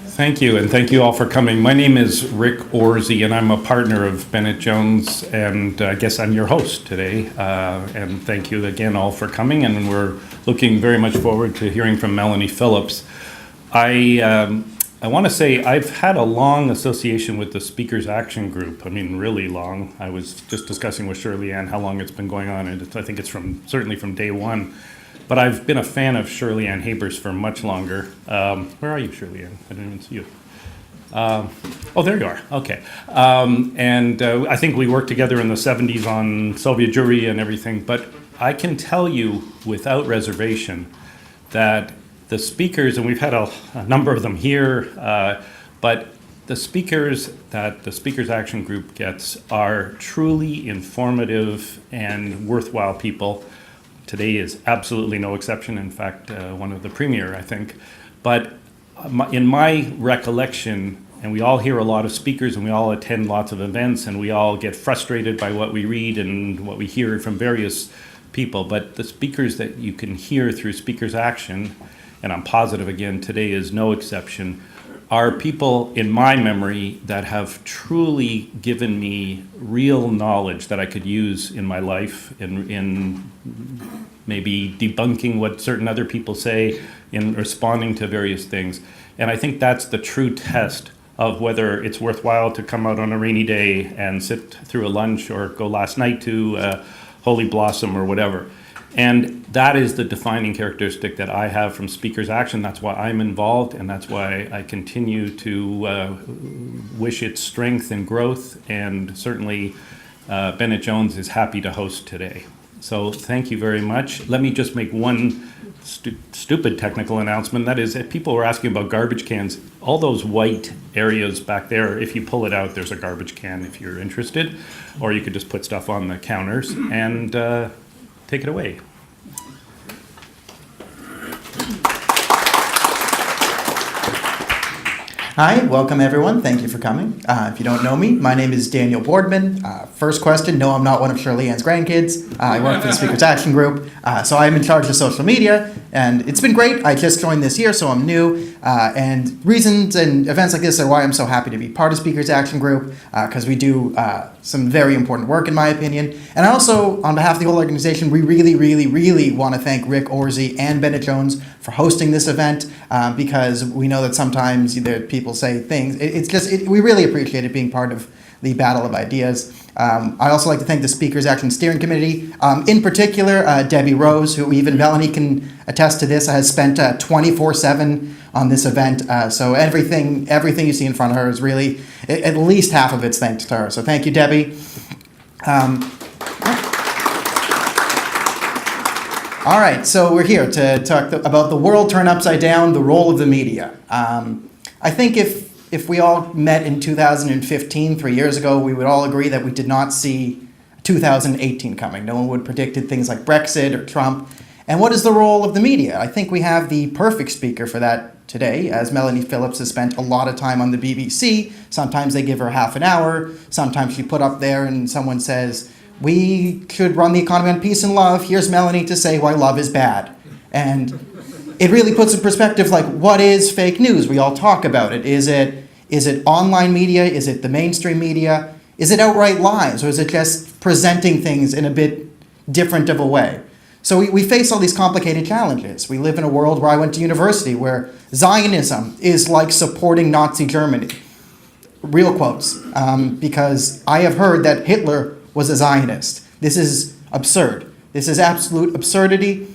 Thank you, and thank you all for coming. My name is Rick Orsey, and I'm a partner of Bennett Jones, and I guess I'm your host today. And thank you again all for coming, and we're looking very much forward to hearing from Melanie Phillips. I want to say I've had a long association with the Speakers Action Group. I mean, really long. I was just discussing with Shirley Ann how long it's been going on, and I think it's certainly from day one. But I've been a fan of Shirley Ann Habers for much longer. Where are you, Shirley Ann? I didn't even see you. Oh, there you are. Okay. I think we worked together in the 70s on Soviet Jewry and everything. But I can tell you without reservation that the speakers, and we've had a number of them here, but the speakers that the Speakers Action Group gets are truly informative and worthwhile people. Today is absolutely no exception. In fact, one of the premier, I think. But in my recollection, and we all hear a lot of speakers and we all attend lots of events and we all get frustrated by what we read and what we hear from various people. But the speakers that you can hear through Speakers Action, and I'm positive again today is no exception, are people in my memory that have truly given me real knowledge that I could use in my life, in maybe debunking what certain other people say, in responding to various things. And I think that's the true test of whether it's worthwhile to come out on a rainy day and sit through a lunch or go last night to Holy Blossom or whatever. And that is the defining characteristic that I have from Speakers Action. That's why I'm involved, and that's why I continue to wish it strength and growth. And certainly Bennett Jones is happy to host today. So thank you very much. Let me just make one stupid technical announcement. That is, if people were asking about garbage cans, all those white areas back there, if you pull it out, there's a garbage can if you're interested. Or you could just put stuff on the counters and take it away. Hi, welcome everyone. Thank you for coming. If you don't know me, my name is Daniel Boardman. First question, no, I'm not one of Shirley Ann's grandkids. I work for the Speakers Action Group, so I'm in charge of social media, and it's been great. I just joined this year, so I'm new, and reasons and events like this are why I'm so happy to be part of Speakers Action Group, because we do some very important work, in my opinion. And I also, on behalf of the whole organization, we really want to thank Rick Orsey and Bennett Jones for hosting this event, because we know that sometimes people say things. We really appreciate it being part of the battle of ideas. I also like to thank the Speakers Action Steering Committee, in particular Debbie Rose, who even Melanie can attest to this, has spent 24/7 on this event. So everything you see in front of her is really, at least half of it's thanks to her. So thank you, Debbie. All right, so we're here to talk about the world turned upside down, the role of the media. I think if we all met in 2015, 3 years ago, we would all agree that we did not see 2018 coming. No one would have predicted things like Brexit or Trump. And what is the role of the media? I think we have the perfect speaker for that today, as Melanie Phillips has spent a lot of time on the BBC. Sometimes they give her half an hour. Sometimes she put up there and someone says, we should run the economy on peace and love. Here's Melanie to say why love is bad. And it really puts in perspective, like, what is fake news? We all talk about it. Is it online media? Is it the mainstream media? Is it outright lies? Or is it just presenting things in a bit different of a way? So we face all these complicated challenges. We live in a world where I went to university where Zionism is like supporting Nazi Germany. Real quotes. Because I have heard that Hitler was a Zionist. This is absurd. This is absolute absurdity.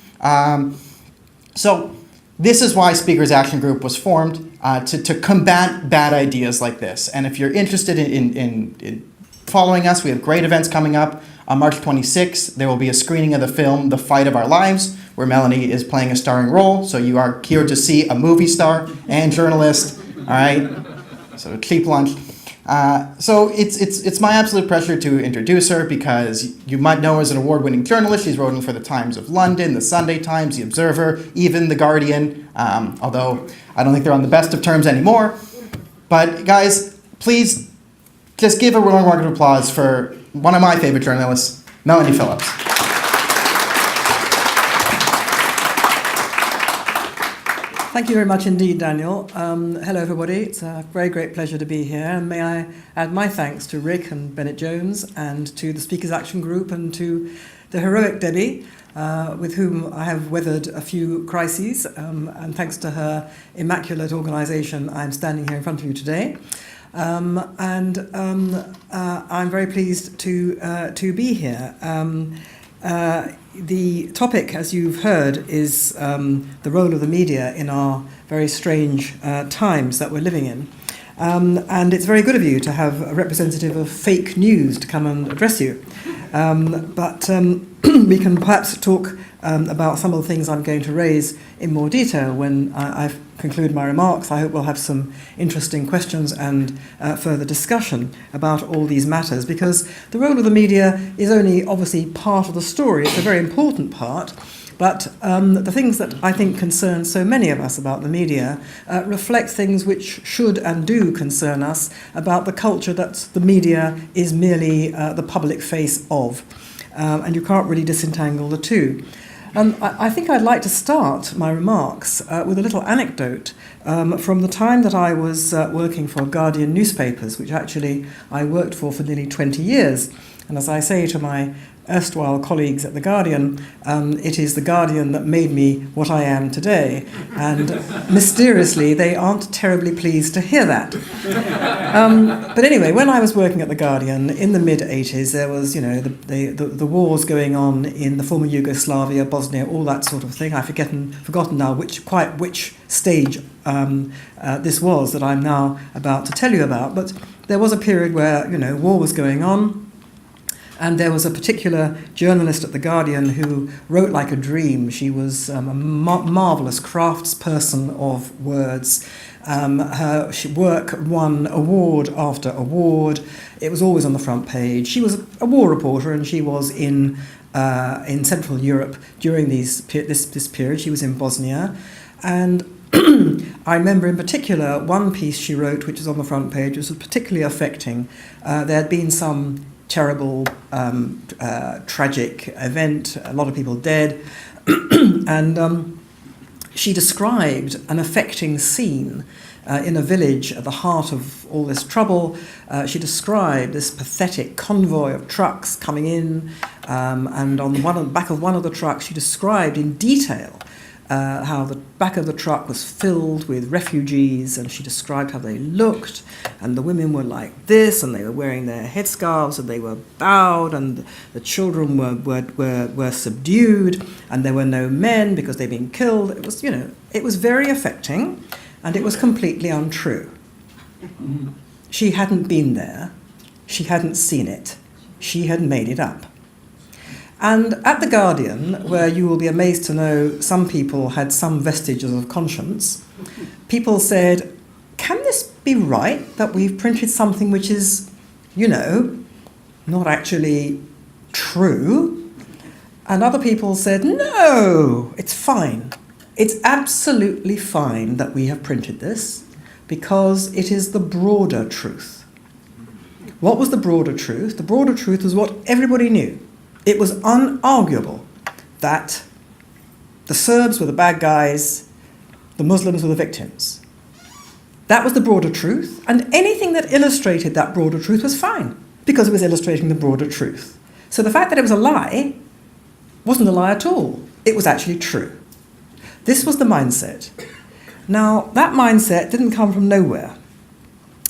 So this is why Speakers Action Group was formed, to combat bad ideas like this. And if you're interested in following us, we have great events coming up. On March 26th, there will be a screening of the film The Fight of Our Lives, where Melanie is playing a starring role. So you are here to see a movie star and journalist, all right? So cheap lunch. So it's my absolute pleasure to introduce her, because you might know her as an award-winning journalist. She's written for the Times of London, the Sunday Times, the Observer, even the Guardian, although I don't think they're on the best of terms anymore. But guys, please just give a warm round of applause for one of my favorite journalists, Melanie Phillips. Thank you very much indeed, Daniel. Hello, everybody. It's a very great pleasure to be here. And may I add my thanks to Rick and Bennett Jones and to the Speakers Action Group and to the heroic Debbie, with whom I have weathered a few crises. And thanks to her immaculate organisation, I'm standing here in front of you today. I'm very pleased to be here. The topic, as you've heard, is the role of the media in our very strange times that we're living in. And it's very good of you to have a representative of fake news to come and address you. But we can perhaps talk about some of the things I'm going to raise in more detail when I've concluded my remarks. I hope we'll have some interesting questions and further discussion about all these matters, because the role of the media is only obviously part of the story. It's a very important part. But the things that I think concern so many of us about the media reflect things which should and do concern us about the culture that the media is merely the public face of. And you can't really disentangle the two. I think I'd like to start my remarks with a little anecdote from the time that I was working for Guardian newspapers, which actually I worked for nearly 20 years. And as I say to my erstwhile colleagues at The Guardian, it is The Guardian that made me what I am today. And mysteriously, they aren't terribly pleased to hear that. But anyway, when I was working at The Guardian in the mid-'80s, there was, the wars going on in the former Yugoslavia, Bosnia, all that sort of thing. I've forgotten now which stage this was that I'm now about to tell you about. But there was a period where, war was going on. And there was a particular journalist at The Guardian who wrote like a dream. She was a marvellous craftsperson of words. Her work won award after award. It was always on the front page. She was a war reporter, and she was in Central Europe during this period. She was in Bosnia. And I remember in particular one piece she wrote, which is on the front page, which was particularly affecting. There had been some terrible, tragic event, a lot of people dead, and she described an affecting scene in a village at the heart of all this trouble. She described this pathetic convoy of trucks coming in, and on the back of one of the trucks she described in detail how the back of the truck was filled with refugees, and she described how they looked, and the women were like this, and they were wearing their headscarves, and they were bowed, and the children were subdued, and there were no men because they'd been killed. It was, it was very affecting, and it was completely untrue. She hadn't been there. She hadn't seen it. She had made it up. And at The Guardian, where you will be amazed to know some people had some vestiges of conscience, people said, can this be right that we've printed something which is, not actually true? And other people said, no, it's fine. It's absolutely fine that we have printed this because it is the broader truth. What was the broader truth? The broader truth was what everybody knew. It was unarguable that the Serbs were the bad guys, the Muslims were the victims. That was the broader truth, and anything that illustrated that broader truth was fine, because it was illustrating the broader truth. So the fact that it was a lie wasn't a lie at all. It was actually true. This was the mindset. Now, that mindset didn't come from nowhere.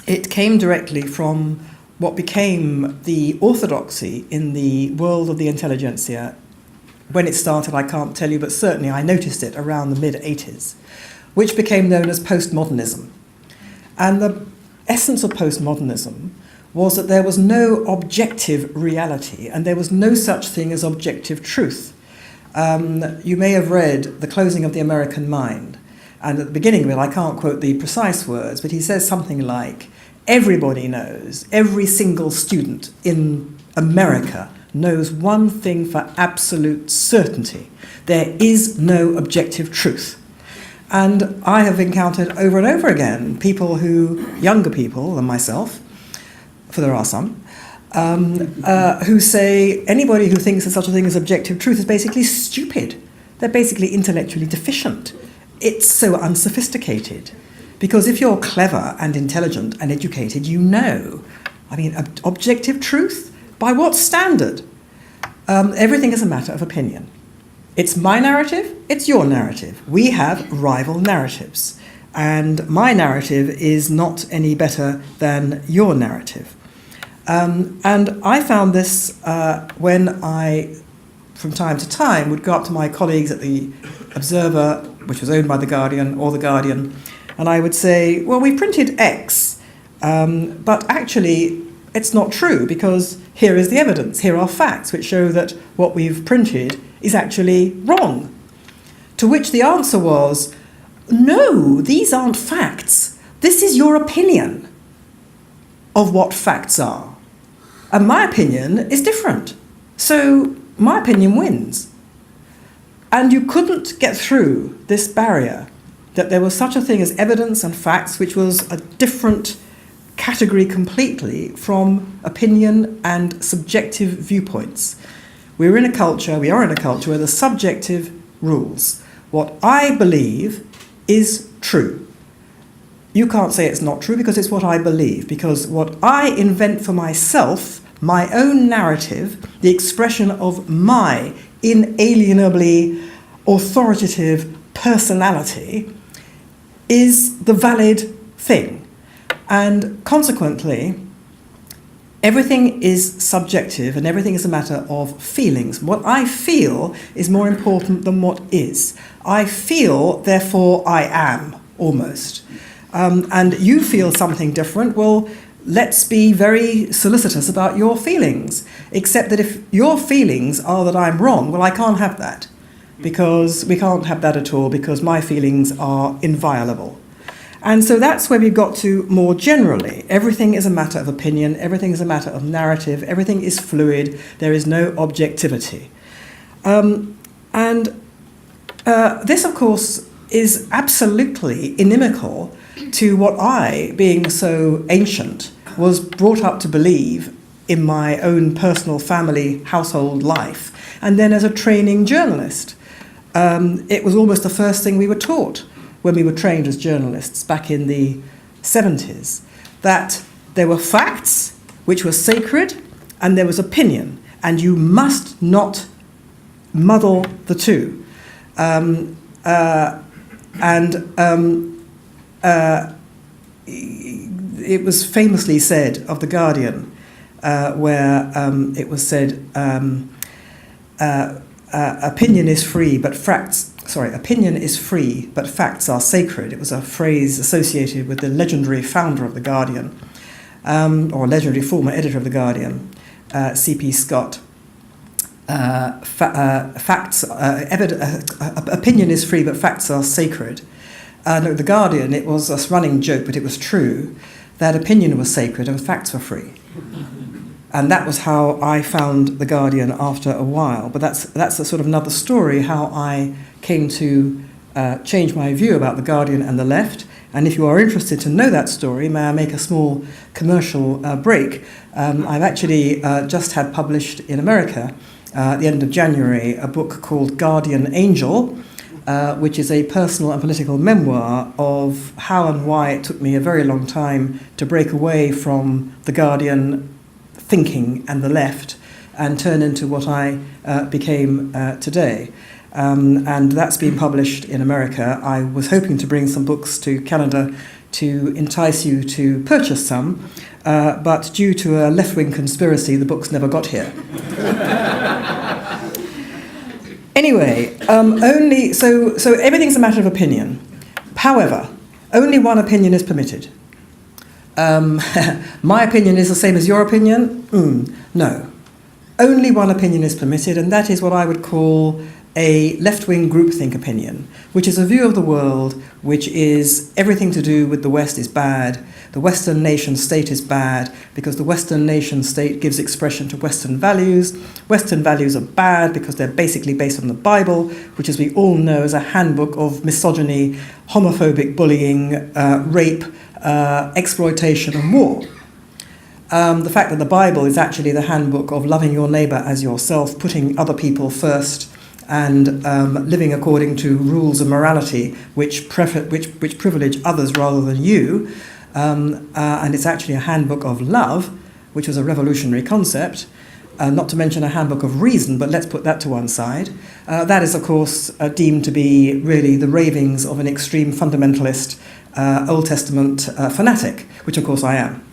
It came directly from what became the orthodoxy in the world of the intelligentsia. When it started, I can't tell you, but certainly I noticed it around the mid-'80s, which became known as postmodernism. And the essence of postmodernism was that there was no objective reality, and there was no such thing as objective truth. You may have read The Closing of the American Mind, and at the beginning of it, I can't quote the precise words, but he says something like, everybody knows, every single student in America knows one thing for absolute certainty. There is no objective truth. And I have encountered over and over again younger people than myself, for there are some, who say anybody who thinks of such a thing as objective truth is basically stupid. They're basically intellectually deficient. it's so unsophisticated. Because if you're clever and intelligent and educated, you know. I mean, objective truth? By what standard? Everything is a matter of opinion. It's my narrative, it's your narrative. We have rival narratives. And my narrative is not any better than your narrative. And I found this when I, from time to time, would go up to my colleagues at the Observer, which was owned by The Guardian, or The Guardian, and I would say, well, we printed X, but actually it's not true, because here is the evidence, here are facts which show that what we've printed is actually wrong. To which the answer was, no, these aren't facts. This is your opinion of what facts are. And my opinion is different. So my opinion wins. And you couldn't get through this barrier that there was such a thing as evidence and facts, which was a different category completely from opinion and subjective viewpoints. We are in a culture where the subjective rules. What I believe is true. You can't say it's not true because it's what I believe, because what I invent for myself, my own narrative, the expression of my inalienably authoritative personality, is the valid thing. And consequently, everything is subjective and everything is a matter of feelings. What I feel is more important than what is. I feel, therefore I am, almost. And you feel something different. Well, let's be very solicitous about your feelings. Except that if your feelings are that I'm wrong, well, I can't have that. Because we can't have that at all, because my feelings are inviolable. And so that's where we got to more generally. Everything is a matter of opinion, everything is a matter of narrative, everything is fluid, there is no objectivity. This, of course, is absolutely inimical to what I, being so ancient, was brought up to believe in my own personal family household life, and then as a training journalist. It was almost the first thing we were taught when we were trained as journalists back in the 70s, that there were facts which were sacred and there was opinion, and you must not muddle the two. It was famously said of The Guardian, where it was said, opinion is free, but facts are sacred. It was a phrase associated with the legendary founder of The Guardian, or legendary former editor of The Guardian, C.P. Scott. Opinion is free, but facts are sacred. No, The Guardian, it was a running joke, but it was true, that opinion was sacred and facts were free. And that was how I found The Guardian after a while. But that's a sort of another story, how I came to change my view about The Guardian and the left. And if you are interested to know that story, may I make a small commercial break? I've actually just had published in America, at the end of January, a book called Guardian Angel, which is a personal and political memoir of how and why it took me a very long time to break away from The Guardian thinking and the left and turn into what I became today. And that's been published in America. I was hoping to bring some books to Canada to entice you to purchase some, but due to a left-wing conspiracy, the books never got here. Anyway, so everything's a matter of opinion. However, only one opinion is permitted. My opinion is the same as your opinion? No. Only one opinion is permitted, and that is what I would call a left-wing groupthink opinion, which is a view of the world which is everything to do with the West is bad, the Western nation state is bad because the Western nation state gives expression to Western values. Western values are bad because they're basically based on the Bible, which, as we all know, is a handbook of misogyny, homophobic bullying, rape, exploitation and war. The fact that the Bible is actually the handbook of loving your neighbour as yourself, putting other people first, and living according to rules of morality which privilege others rather than you. And it's actually a handbook of love, which was a revolutionary concept, not to mention a handbook of reason, but let's put that to one side. That is, of course, deemed to be really the ravings of an extreme fundamentalist Old Testament fanatic, which of course I am.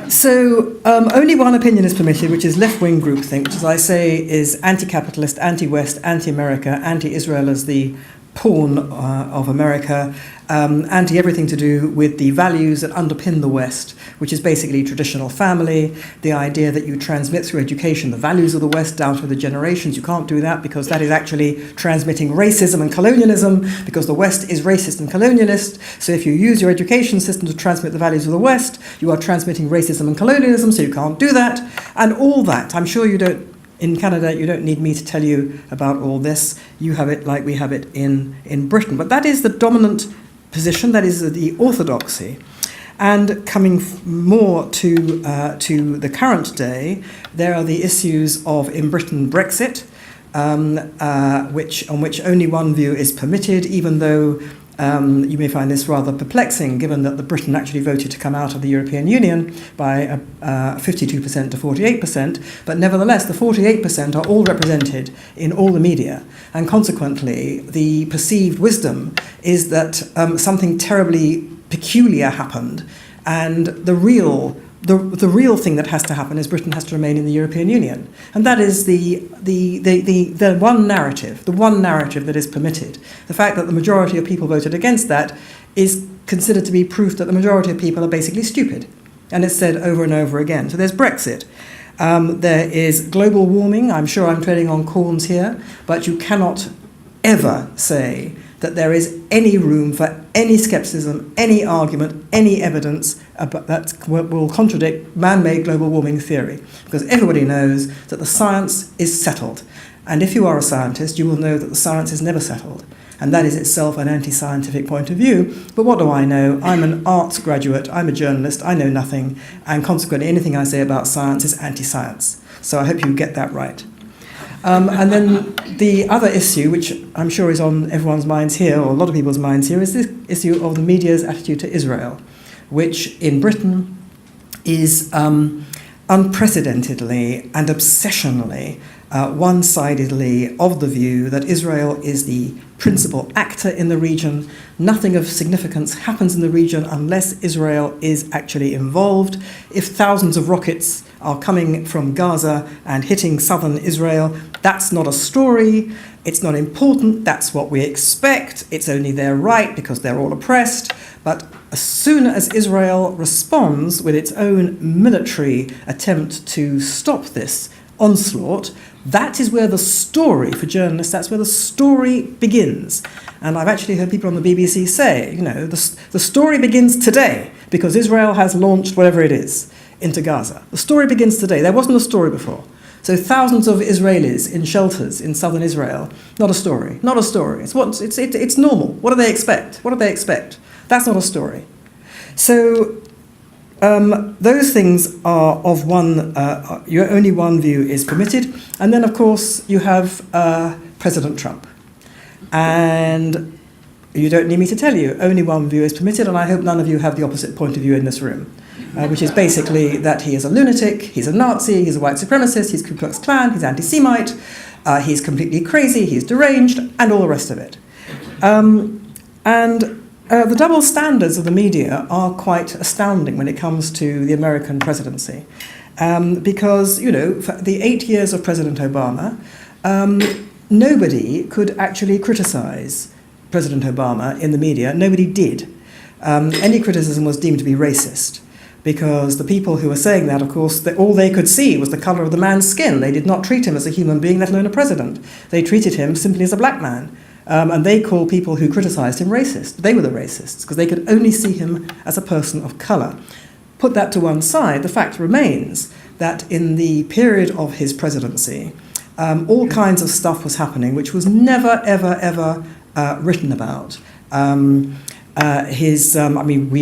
So only one opinion is permitted, which is left-wing groupthink, which, as I say, is anti-capitalist, anti-West, anti-America, anti-Israel as the pawn of America, anti-everything to do with the values that underpin the West, which is basically traditional family, the idea that you transmit through education the values of the West down through the generations. You can't do that because that is actually transmitting racism and colonialism, because the West is racist and colonialist. So if you use your education system to transmit the values of the West, you are transmitting racism and colonialism, so you can't do that. And all that, I'm sure you don't, in Canada, you don't need me to tell you about all this. You have it like we have it in Britain. But that is the dominant position, that is the orthodoxy. And coming more to the current day, there are the issues of, in Britain, Brexit, on which only one view is permitted, even though you may find this rather perplexing, given that Britain actually voted to come out of the European Union by 52% to 48%, but nevertheless the 48% are all represented in all the media, and consequently the perceived wisdom is that something terribly peculiar happened, and the real thing that has to happen is Britain has to remain in the European Union. And that is the one narrative, that is permitted. The fact that the majority of people voted against that is considered to be proof that the majority of people are basically stupid. And it's said over and over again. So there's Brexit. There is global warming. I'm sure I'm treading on corns here, but you cannot ever say that there is any room for any skepticism, any argument, any evidence that will contradict man-made global warming theory, because everybody knows that the science is settled. And if you are a scientist, you will know that the science is never settled. And that is itself an anti-scientific point of view. But what do I know? I'm an arts graduate, I'm a journalist, I know nothing, and consequently anything I say about science is anti-science. So I hope you get that right. And then the other issue, which I'm sure is on everyone's minds here, or a lot of people's minds here, is this issue of the media's attitude to Israel, which in Britain is unprecedentedly and obsessionally, one-sidedly of the view that Israel is the principal actor in the region. Nothing of significance happens in the region unless Israel is actually involved. If thousands of rockets are coming from Gaza and hitting southern Israel, that's not a story. It's not important. That's what we expect. It's only their right because they're all oppressed. But as soon as Israel responds with its own military attempt to stop this onslaught, that is where the story, for journalists, that's where the story begins. And I've actually heard people on the BBC say, the story begins today because Israel has launched whatever it is into Gaza. The story begins today. There wasn't a story before. So thousands of Israelis in shelters in southern Israel, not a story. Not a story. It's normal. What do they expect? That's not a story. So those things are of one, only one view is permitted. And then, of course, you have President Trump. And you don't need me to tell you, only one view is permitted, and I hope none of you have the opposite point of view in this room, which is basically that he is a lunatic, he's a Nazi, he's a white supremacist, he's Ku Klux Klan, he's anti-Semite, he's completely crazy, he's deranged, and all the rest of it. The double standards of the media are quite astounding when it comes to the American presidency. Because, for the 8 years of President Obama, nobody could actually criticize President Obama in the media. Nobody did. Any criticism was deemed to be racist, because the people who were saying that, of course, all they could see was the color of the man's skin. They did not treat him as a human being, let alone a president. They treated him simply as a black man. And they called people who criticized him racist. They were the racists, because they could only see him as a person of color. Put that to one side, the fact remains that in the period of his presidency, all kinds of stuff was happening which was never, ever, ever written about. We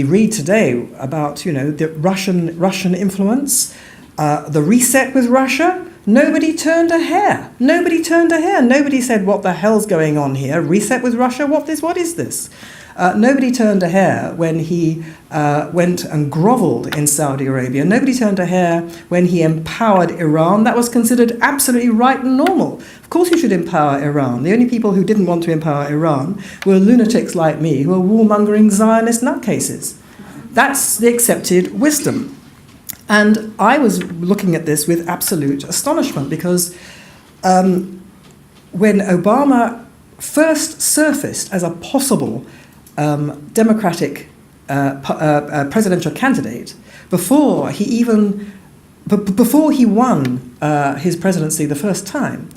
read today about, the Russian influence, the reset with Russia. Nobody turned a hair. Nobody turned a hair. Nobody said, what the hell's going on here? Reset with Russia? What is this? Nobody turned a hair when he went and grovelled in Saudi Arabia. Nobody turned a hair when he empowered Iran. That was considered absolutely right and normal. Of course you should empower Iran. The only people who didn't want to empower Iran were lunatics like me, who are warmongering Zionist nutcases. That's the accepted wisdom. And I was looking at this with absolute astonishment because when Obama first surfaced as a possible Democratic presidential candidate, before he won his presidency the first time,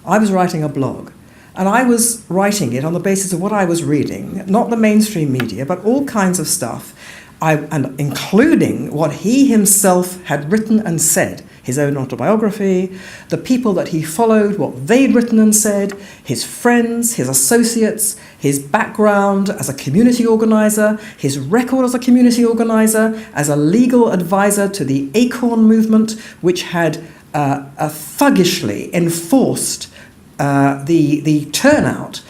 I was writing a blog. And I was writing it on the basis of what I was reading, not the mainstream media, but all kinds of stuff, and including what he himself had written and said, his own autobiography, the people that he followed, what they'd written and said, his friends, his associates, his background as a community organizer, his record as a community organizer, as a legal advisor to the Acorn movement, which had thuggishly enforced the turnout,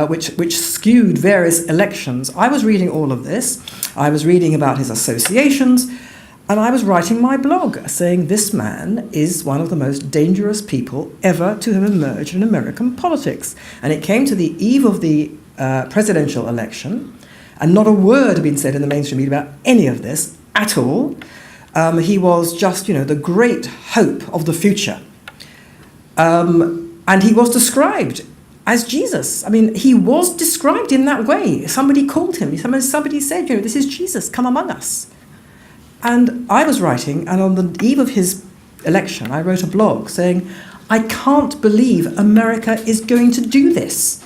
which skewed various elections. I was reading all of this. I was reading about his associations, and I was writing my blog saying this man is one of the most dangerous people ever to have emerged in American politics. And it came to the eve of the presidential election, and not a word had been said in the mainstream media about any of this at all. He was just, the great hope of the future. And he was described as Jesus. I mean, he was described in that way. Somebody called him. Somebody said, this is Jesus, come among us. And I was writing, and on the eve of his election, I wrote a blog saying, I can't believe America is going to do this.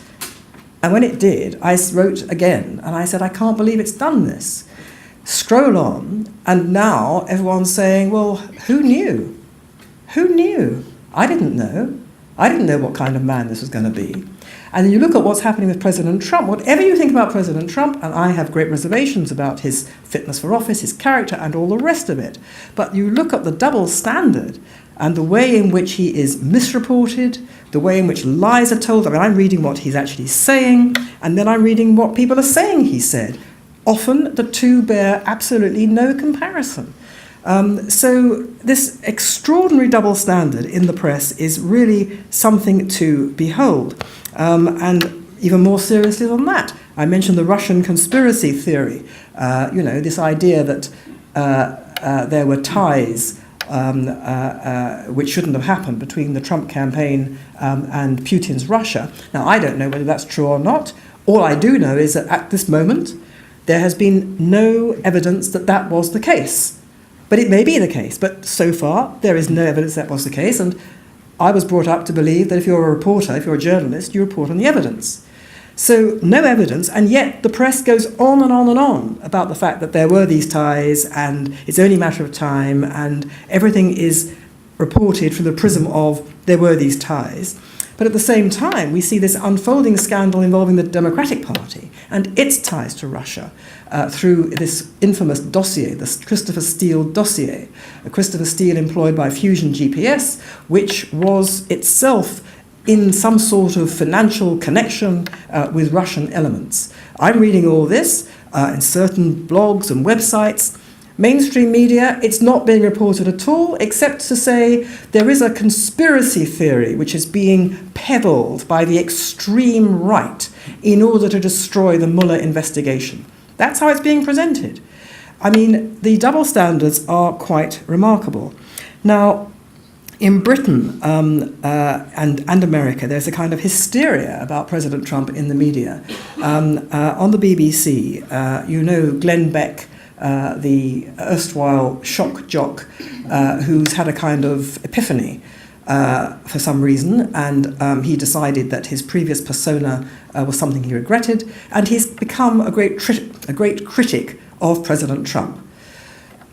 And when it did, I wrote again, and I said, I can't believe it's done this. Scroll on, and now everyone's saying, well, who knew? Who knew? I didn't know. I didn't know what kind of man this was going to be. And then you look at what's happening with President Trump. Whatever you think about President Trump, and I have great reservations about his fitness for office, his character, and all the rest of it, but you look at the double standard and the way in which he is misreported, the way in which lies are told. I mean, I'm reading what he's actually saying, and then I'm reading what people are saying he said. Often the two bear absolutely no comparison. So this extraordinary double standard in the press is really something to behold. And even more seriously than that, I mentioned the Russian conspiracy theory, this idea that there were ties which shouldn't have happened between the Trump campaign and Putin's Russia. Now, I don't know whether that's true or not. All I do know is that at this moment, there has been no evidence that that was the case. But it may be the case. But so far, there is no evidence that was the case. And I was brought up to believe that if you're a reporter, if you're a journalist, you report on the evidence. So no evidence, and yet the press goes on and on and on about the fact that there were these ties, and it's only a matter of time, and everything is reported through the prism of there were these ties. But at the same time, we see this unfolding scandal involving the Democratic Party and its ties to Russia through this infamous dossier, the Christopher Steele dossier. Christopher Steele employed by Fusion GPS, which was itself in some sort of financial connection with Russian elements. I'm reading all this in certain blogs and websites. Mainstream media, it's not being reported at all, except to say there is a conspiracy theory which is being peddled by the extreme right in order to destroy the Mueller investigation. That's how it's being presented. I mean, the double standards are quite remarkable. Now, in Britain and America, there's a kind of hysteria about President Trump in the media. On the BBC, Glenn Beck, the erstwhile shock jock, who's had a kind of epiphany for some reason, and he decided that his previous persona was something he regretted, and he's become a great critic of President Trump.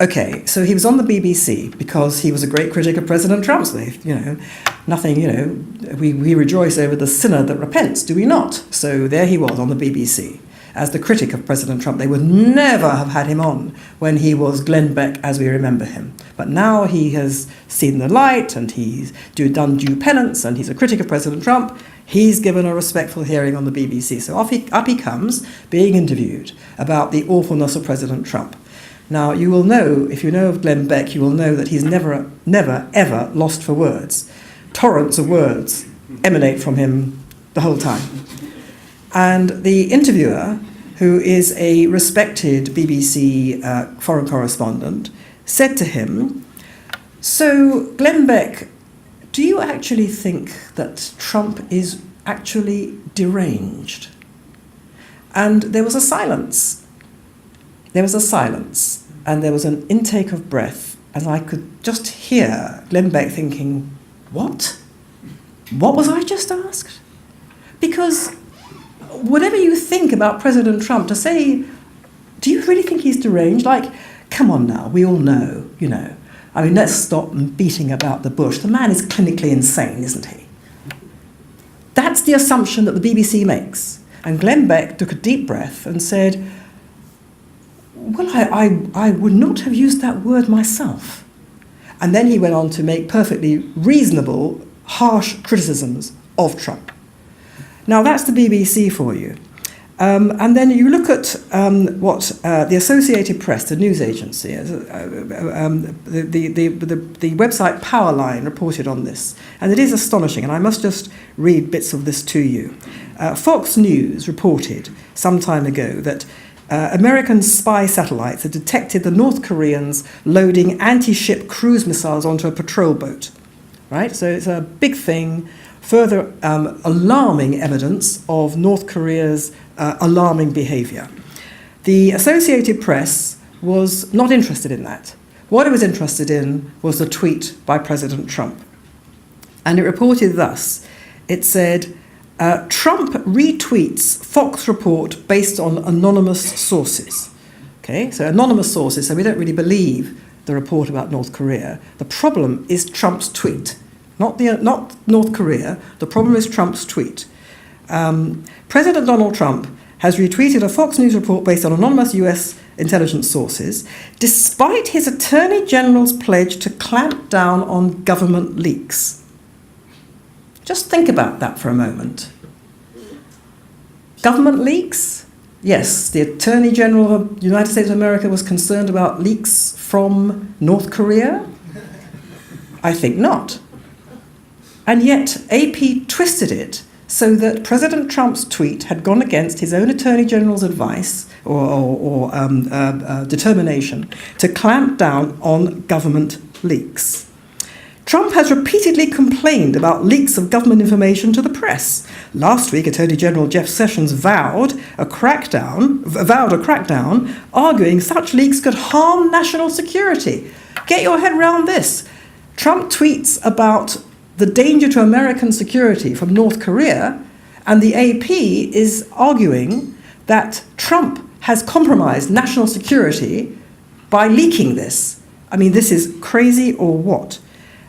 Okay, so he was on the BBC because he was a great critic of President Trump. So we rejoice over the sinner that repents, do we not? So there he was on the BBC. as the critic of President Trump. They would never have had him on when he was Glenn Beck as we remember him. But now he has seen the light and he's done due penance and he's a critic of President Trump. He's given a respectful hearing on the BBC. So up he comes, being interviewed about the awfulness of President Trump. Now, you will know, if you know of Glenn Beck, you will know that he's never, ever lost for words. Torrents of words emanate from him the whole time. And the interviewer, who is a respected BBC foreign correspondent, said to him, "So, Glenn Beck, do you actually think that Trump is actually deranged?" And there was a silence. There was a silence, and there was an intake of breath, and I could just hear Glenn Beck thinking, what? What was I just asked? Because whatever you think about President Trump, to say, do you really think he's deranged? Like, come on now, we all know, you know. I mean, let's stop beating about the bush. The man is clinically insane, isn't he? That's the assumption that the BBC makes. And Glenn Beck took a deep breath and said, well, I would not have used that word myself. And then he went on to make perfectly reasonable, harsh criticisms of Trump. Now, that's the BBC for you. And then you look at what the Associated Press, the news agency, the website Powerline reported on this. And it is astonishing, and I must just read bits of this to you. Fox News reported some time ago that American spy satellites had detected the North Koreans loading anti-ship cruise missiles onto a patrol boat. Right? So it's a big thing, further alarming evidence of North Korea's alarming behavior. The Associated Press was not interested in that. What it was interested in was the tweet by President Trump. And it reported thus. It said, Trump retweets Fox report based on anonymous sources. Okay, so anonymous sources, so we don't really believe the report about North Korea. The problem is Trump's tweet, not North Korea. The problem is Trump's tweet. President Donald Trump has retweeted a Fox News report based on anonymous US intelligence sources, despite his Attorney General's pledge to clamp down on government leaks. Just think about that for a moment. Government leaks? Yes, the Attorney General of the United States of America was concerned about leaks from North Korea? I think not. And yet AP twisted it so that President Trump's tweet had gone against his own Attorney General's advice or determination to clamp down on government leaks. Trump has repeatedly complained about leaks of government information to the press. Last week, Attorney General Jeff Sessions vowed a crackdown, arguing such leaks could harm national security. Get your head around this. Trump tweets about the danger to American security from North Korea, and the AP is arguing that Trump has compromised national security by leaking this. I mean, this is crazy or what?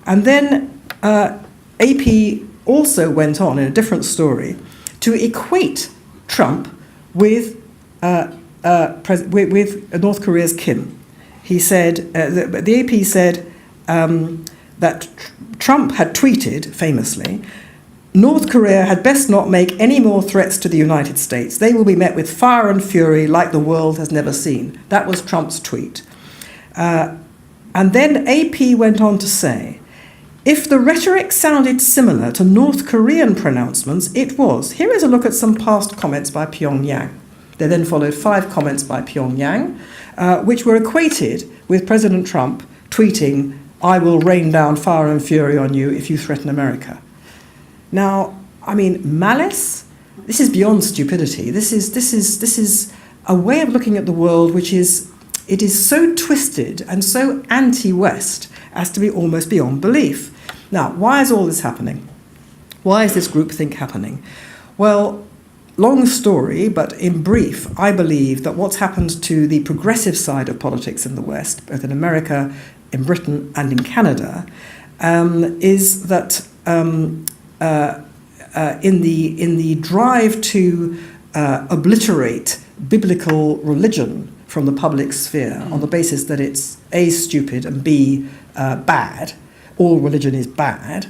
And then AP also went on in a different story to equate Trump with North Korea's Kim. He said, the AP said that Trump had tweeted, famously, North Korea had best not make any more threats to the United States. They will be met with fire and fury like the world has never seen. That was Trump's tweet. And then AP went on to say, if the rhetoric sounded similar to North Korean pronouncements, it was. Here is a look at some past comments by Pyongyang. There then followed 5 comments by Pyongyang, which were equated with President Trump tweeting, I will rain down fire and fury on you if you threaten America. Now, I mean, malice? This is beyond stupidity. This is a way of looking at the world which is so twisted and so anti-West as to be almost beyond belief. Now, why is all this happening? Why is this groupthink happening? Well, long story, but in brief, I believe that what's happened to the progressive side of politics in the West, both in America, in Britain, and in Canada, is that in the drive to obliterate biblical religion from the public sphere on the basis that it's A, stupid, and B, bad. All religion is bad.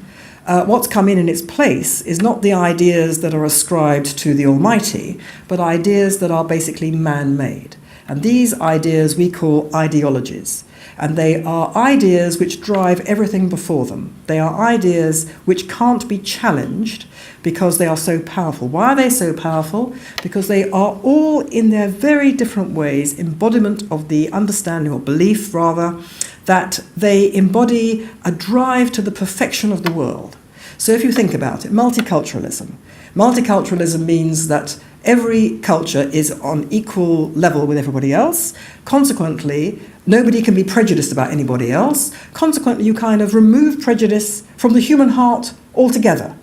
What's come in its place is not the ideas that are ascribed to the Almighty, but ideas that are basically man-made. And these ideas we call ideologies. And they are ideas which drive everything before them. They are ideas which can't be challenged because they are so powerful. Why are they so powerful? Because they are all, in their very different ways, embodiment of the understanding, or belief rather, that they embody a drive to the perfection of the world. So if you think about it, multiculturalism. Multiculturalism means that every culture is on equal level with everybody else. Consequently, nobody can be prejudiced about anybody else. Consequently, you kind of remove prejudice from the human heart altogether.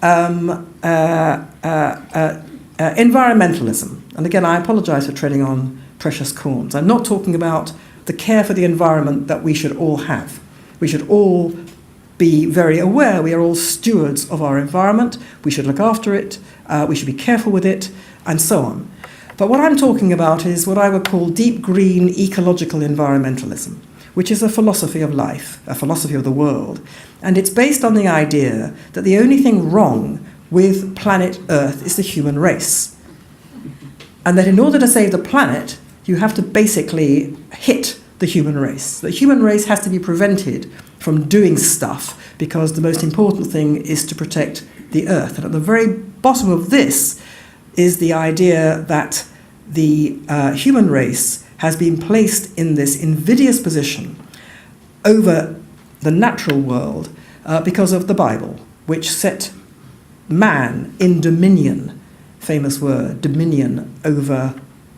Environmentalism. And again, I apologize for treading on precious corns. I'm not talking about the care for the environment that we should all have. We should all be very aware we are all stewards of our environment. We should look after it. We should be careful with it, and so on. But what I'm talking about is what I would call deep green ecological environmentalism, which is a philosophy of life, a philosophy of the world. And it's based on the idea that the only thing wrong with planet Earth is the human race. And that in order to save the planet, you have to basically hit the human race. The human race has to be prevented from doing stuff because the most important thing is to protect the Earth. And at the very bottom of this is the idea that the human race has been placed in this invidious position over the natural world because of the Bible, which set man in dominion, famous word, dominion over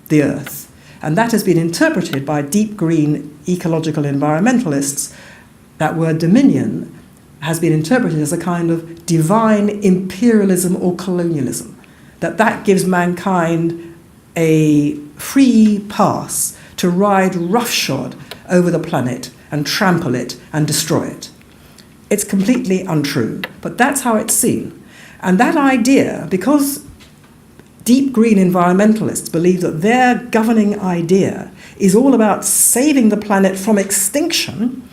the earth. And that has been interpreted by deep green ecological environmentalists. That word dominion has been interpreted as a kind of divine imperialism or colonialism, that gives mankind a free pass to ride roughshod over the planet and trample it and destroy it. It's completely untrue, but that's how it's seen. And that idea, because deep green environmentalists believe that their governing idea is all about saving the planet from extinction,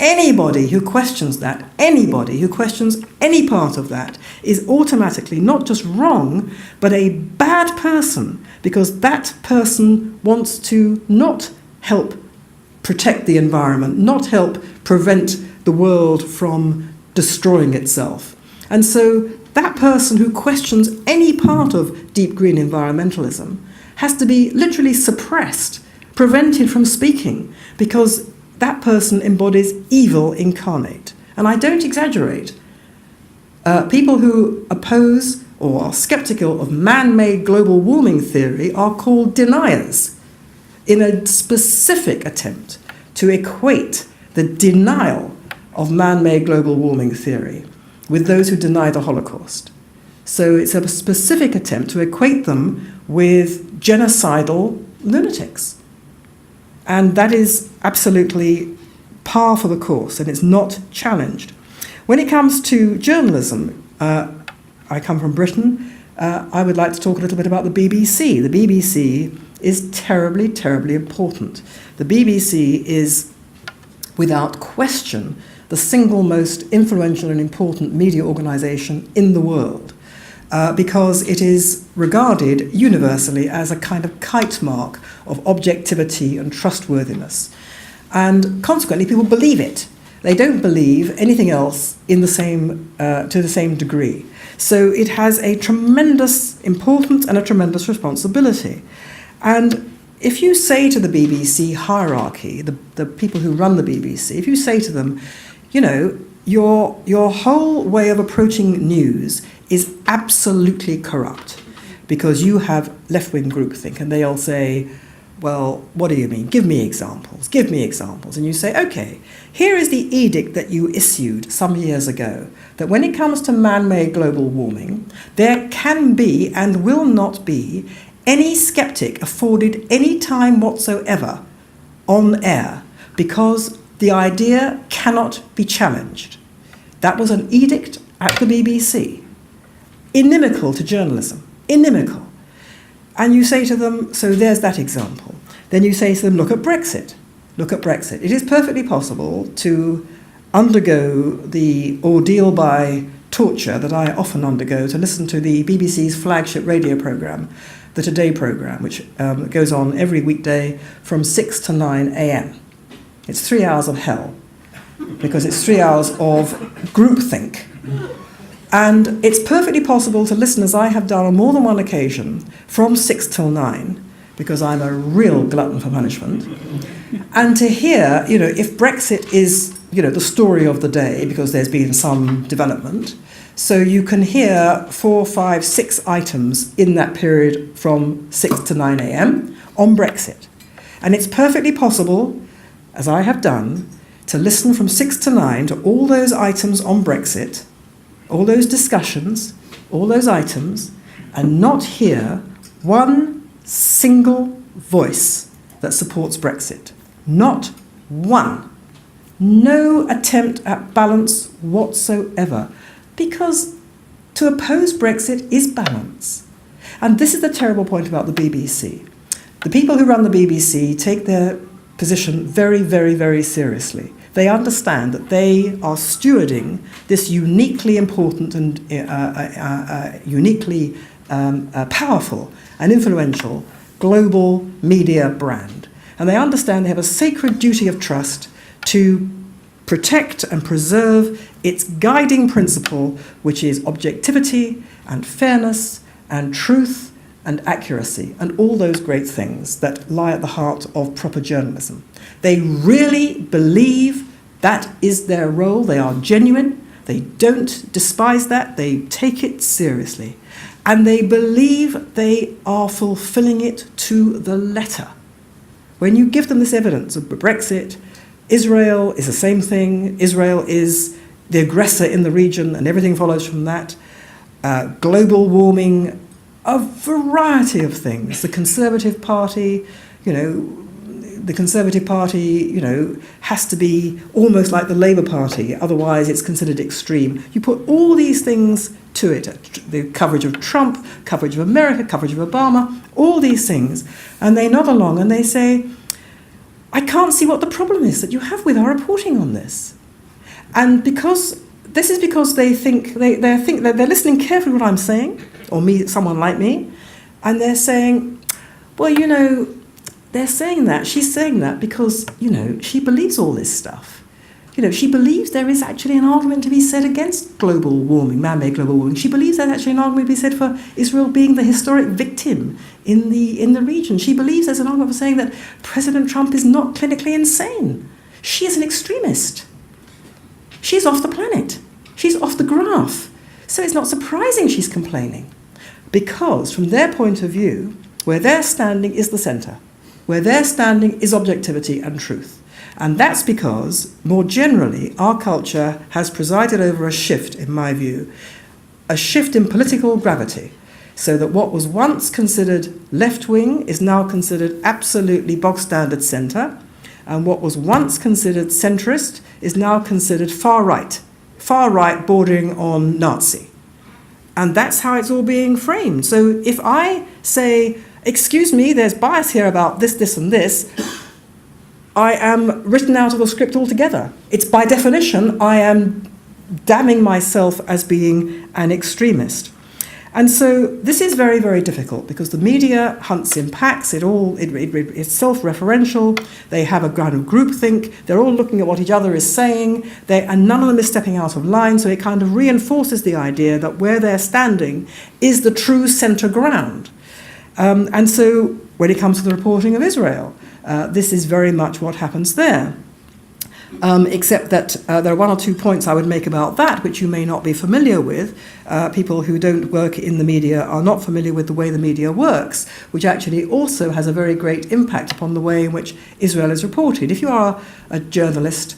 anybody who questions that, anybody who questions any part of that, is automatically not just wrong, but a bad person, because that person wants to not help protect the environment, not help prevent the world from destroying itself. And so that person who questions any part of deep green environmentalism has to be literally suppressed, prevented from speaking, because that person embodies evil incarnate. And I don't exaggerate. People who oppose or are skeptical of man-made global warming theory are called deniers, in a specific attempt to equate the denial of man-made global warming theory with those who deny the Holocaust. So it's a specific attempt to equate them with genocidal lunatics. And that is absolutely par for the course, and it's not challenged. When it comes to journalism, I come from Britain, I would like to talk a little bit about the BBC. The BBC is terribly, terribly important. The BBC is, without question, the single most influential and important media organisation in the world, because it is regarded universally as a kind of kite mark of objectivity and trustworthiness. And consequently, people believe it. They don't believe anything else in the same, to the same degree. So it has a tremendous importance and a tremendous responsibility. And if you say to the BBC hierarchy, the people who run the BBC, if you say to them, you know, your whole way of approaching news is absolutely corrupt because you have left-wing groupthink, and they'll say, well, what do you mean? Give me examples. Give me examples. And you say, okay, here is the edict that you issued some years ago, that when it comes to man-made global warming, there can be and will not be any skeptic afforded any time whatsoever on air, because the idea cannot be challenged. That was an edict at the BBC, inimical to journalism, inimical. And you say to them, so there's that example. Then you say to them, look at Brexit. Look at Brexit. It is perfectly possible to undergo the ordeal by torture that I often undergo to listen to the BBC's flagship radio programme, the Today programme, which goes on every weekday from 6 to 9 a.m. It's 3 hours of hell, because it's 3 hours of groupthink. And it's perfectly possible to listen, as I have done on more than one occasion, from 6 till 9, because I'm a real glutton for punishment, and to hear, if Brexit is, the story of the day, because there's been some development, so you can hear 4, 5, 6 items in that period from 6 to 9 a.m. on Brexit. And it's perfectly possible, as I have done, to listen from 6 to 9 to all those items on Brexit, all those discussions, all those items, and not hear one single voice that supports Brexit. Not one. No attempt at balance whatsoever. Because to oppose Brexit is balance. And this is the terrible point about the BBC. The people who run the BBC take their position very, very, very seriously. They understand that they are stewarding this uniquely important and uniquely powerful and influential global media brand. And they understand they have a sacred duty of trust to protect and preserve its guiding principle, which is objectivity and fairness and truth and accuracy and all those great things that lie at the heart of proper journalism. They really believe that is their role. They are genuine. They don't despise that. They take it seriously. And they believe they are fulfilling it to the letter. When you give them this evidence of Brexit, Israel is the same thing. Israel is the aggressor in the region, and everything follows from that. Global warming, a variety of things. The Conservative Party, has to be almost like the Labour Party, otherwise it's considered extreme. You put all these things to it, the coverage of Trump, coverage of America, coverage of Obama, all these things, and they nod along and they say, I can't see what the problem is that you have with our reporting on this. And because they think they're listening carefully to what I'm saying, or someone like me, and they're saying, well, they're saying that, she's saying that because, she believes all this stuff. She believes there is actually an argument to be said against global warming, man-made global warming. She believes there's actually an argument to be said for Israel being the historic victim in the region. She believes there's an argument for saying that President Trump is not clinically insane. She is an extremist. She's off the planet. She's off the graph. So it's not surprising she's complaining. Because from their point of view, where they're standing is the centre. Where they're standing is objectivity and truth. And that's because, more generally, our culture has presided over a shift, in my view, a shift in political gravity, so that what was once considered left-wing is now considered absolutely bog-standard centre, and what was once considered centrist is now considered far-right bordering on Nazi. And that's how it's all being framed. So if I say, excuse me, there's bias here about this, this, and this, I am written out of the script altogether. It's by definition, I am damning myself as being an extremist. And so this is very, very difficult because the media hunts in packs, it's self-referential, they have a kind of groupthink, they're all looking at what each other is saying, and none of them is stepping out of line, so it kind of reinforces the idea that where they're standing is the true centre ground. And so when it comes to the reporting of Israel, this is very much what happens there. Except that there are one or two points I would make about that which you may not be familiar with. People who don't work in the media are not familiar with the way the media works, which actually also has a very great impact upon the way in which Israel is reported. If you are a journalist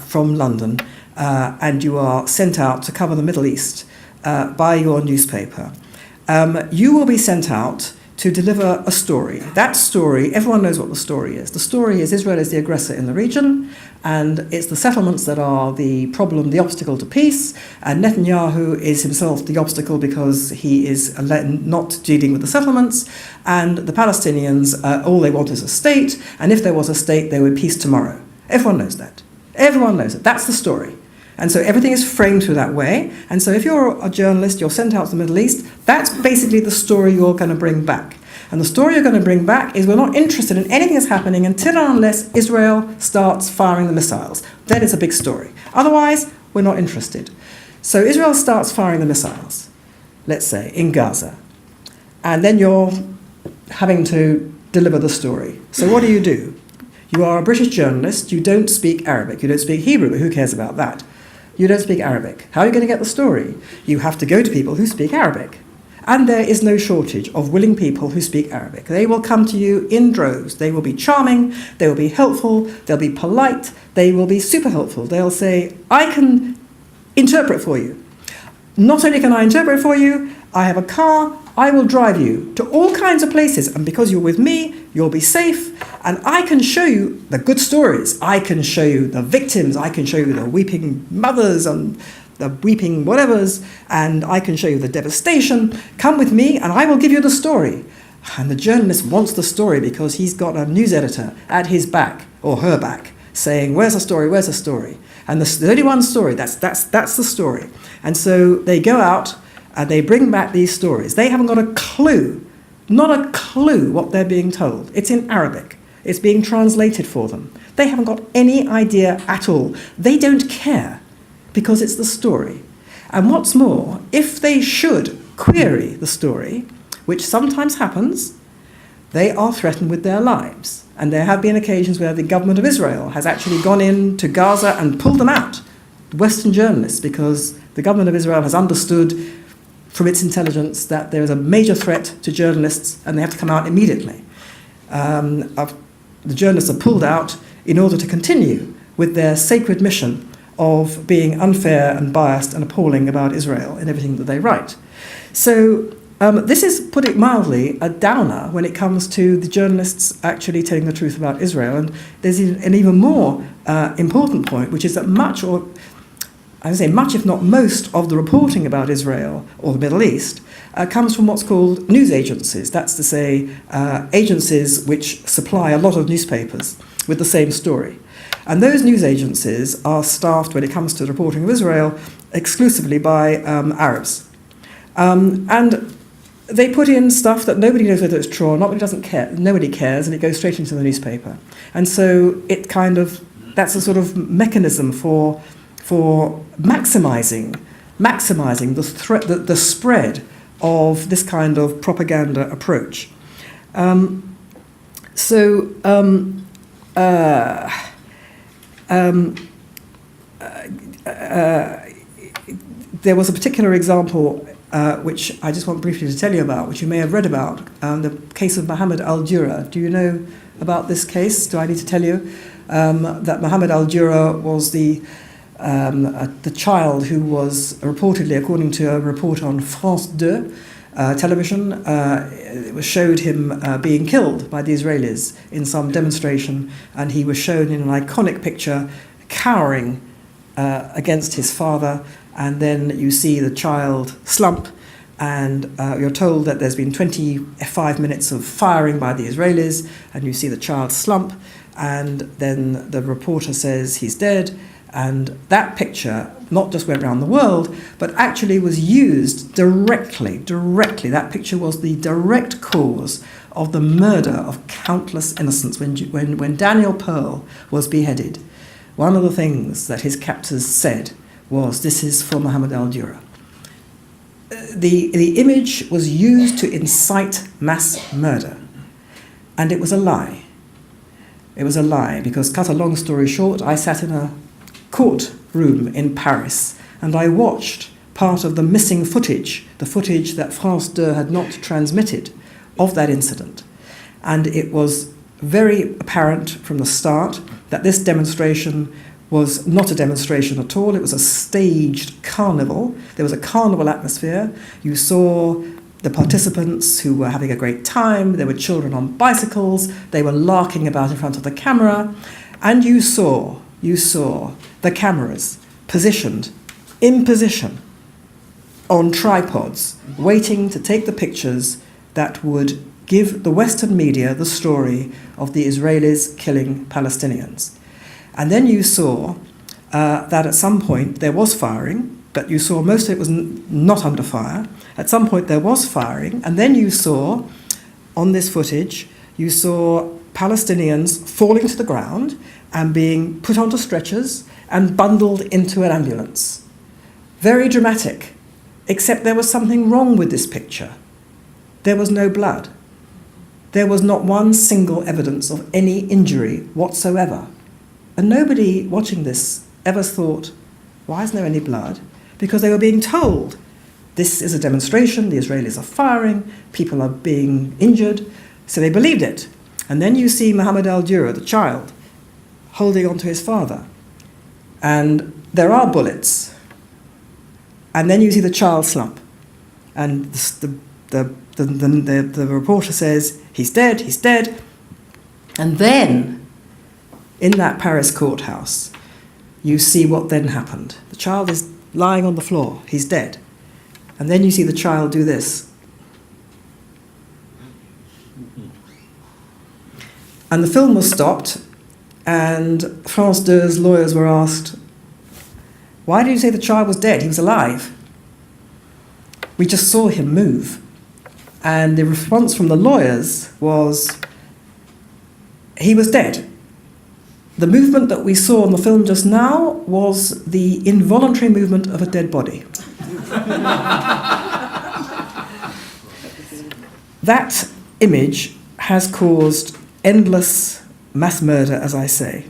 from London and you are sent out to cover the Middle East by your newspaper, you will be sent out to deliver a story. That story, everyone knows what the story is. The story is Israel is the aggressor in the region, and it's the settlements that are the problem, the obstacle to peace, and Netanyahu is himself the obstacle because he is not dealing with the settlements, and the Palestinians, all they want is a state, and if there was a state, there would be peace tomorrow. Everyone knows that. Everyone knows it. That's the story. And so everything is framed through that way. And so if you're a journalist, you're sent out to the Middle East, that's basically the story you're going to bring back. And the story you're going to bring back is we're not interested in anything that's happening until and unless Israel starts firing the missiles. Then it's a big story. Otherwise, we're not interested. So Israel starts firing the missiles, let's say, in Gaza. And then you're having to deliver the story. So what do? You are a British journalist, you don't speak Arabic, you don't speak Hebrew, but who cares about that? You don't speak Arabic. How are you going to get the story? You have to go to people who speak Arabic. And there is no shortage of willing people who speak Arabic. They will come to you in droves. They will be charming, they will be helpful, they'll be polite, they will be super helpful. They'll say, I can interpret for you. Not only can I interpret for you, I have a car, I will drive you to all kinds of places, and because you're with me, you'll be safe, and I can show you the good stories. I can show you the victims, I can show you the weeping mothers and the weeping whatevers, and I can show you the devastation. Come with me and I will give you the story. And the journalist wants the story because he's got a news editor at his back, or her back, saying, where's the story, where's the story? And there's only one story, that's the story. And so they go out and they bring back these stories. They haven't got a clue, not a clue what they're being told. It's in Arabic. It's being translated for them. They haven't got any idea at all. They don't care because it's the story. And what's more, if they should query the story, which sometimes happens, they are threatened with their lives. And there have been occasions where the government of Israel has actually gone into Gaza and pulled them out, Western journalists, because the government of Israel has understood from its intelligence that there is a major threat to journalists and they have to come out immediately. The journalists are pulled out in order to continue with their sacred mission of being unfair and biased and appalling about Israel in everything that they write. So this is, put it mildly, a downer when it comes to the journalists actually telling the truth about Israel. And there's an even more important point, which is that much if not most of the reporting about Israel or the Middle East comes from what's called news agencies. That's to say, agencies which supply a lot of newspapers with the same story. And those news agencies are staffed, when it comes to the reporting of Israel, exclusively by Arabs. And they put in stuff that nobody knows whether it's true or not, but it doesn't care. Nobody cares, and it goes straight into the newspaper. And so that's a sort of mechanism for maximizing the spread of this kind of propaganda approach. There was a particular example which I just want briefly to tell you about, which you may have read about, the case of Mohammed al-Jura. Do you know about this case? Do I need to tell you that Mohammed al-Jura was the child who was reportedly, according to a report on France 2 television, it showed him being killed by the Israelis in some demonstration, and he was shown in an iconic picture cowering against his father, and then you see the child slump, and you're told that there's been 25 minutes of firing by the Israelis, and you see the child slump, and then the reporter says he's dead. And that picture not just went around the world, but actually was used directly. That picture was the direct cause of the murder of countless innocents. When Daniel Pearl was beheaded, one of the things that his captors said was, "This is for Mohammed al-Jura." The image was used to incite mass murder, and it was a lie. It was a lie, because, cut a long story short, I sat in a courtroom in Paris, and I watched part of the missing footage, the footage that France 2 had not transmitted of that incident. And it was very apparent from the start that this demonstration was not a demonstration at all. It was a staged carnival. There was a carnival atmosphere. You saw the participants who were having a great time. There were children on bicycles. They were larking about in front of the camera. And you saw the cameras positioned in position on tripods, waiting to take the pictures that would give the Western media the story of the Israelis killing Palestinians. And then you saw that at some point there was firing, but you saw most of it was not under fire. At some point there was firing, and then you saw, on this footage, you saw Palestinians falling to the ground and being put onto stretchers and bundled into an ambulance. Very dramatic, except there was something wrong with this picture. There was no blood. There was not one single evidence of any injury whatsoever. And nobody watching this ever thought, why isn't there any blood? Because they were being told, this is a demonstration, the Israelis are firing, people are being injured, so they believed it. And then you see Mohammed al-Dura, the child, holding on to his father. And there are bullets. And then you see the child slump. And the reporter says, he's dead, he's dead. And then, in that Paris courthouse, you see what then happened. The child is lying on the floor, he's dead. And then you see the child do this. And the film was stopped, and France 2's lawyers were asked, why did you say the child was dead? He was alive. We just saw him move. And the response from the lawyers was, he was dead. The movement that we saw on the film just now was the involuntary movement of a dead body. That image has caused endless mass murder, as I say.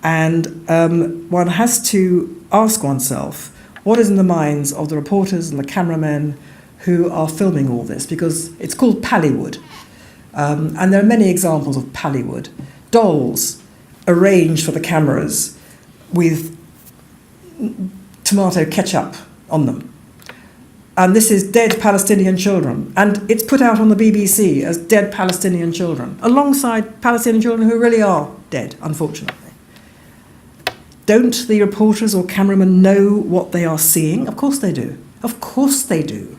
And one has to ask oneself, what is in the minds of the reporters and the cameramen who are filming all this? Because it's called Pallywood. And there are many examples of Pallywood. Dolls arranged for the cameras with tomato ketchup on them. And this is dead Palestinian children. And it's put out on the BBC as dead Palestinian children, alongside Palestinian children who really are dead, unfortunately. Don't the reporters or cameramen know what they are seeing? Of course they do. Of course they do.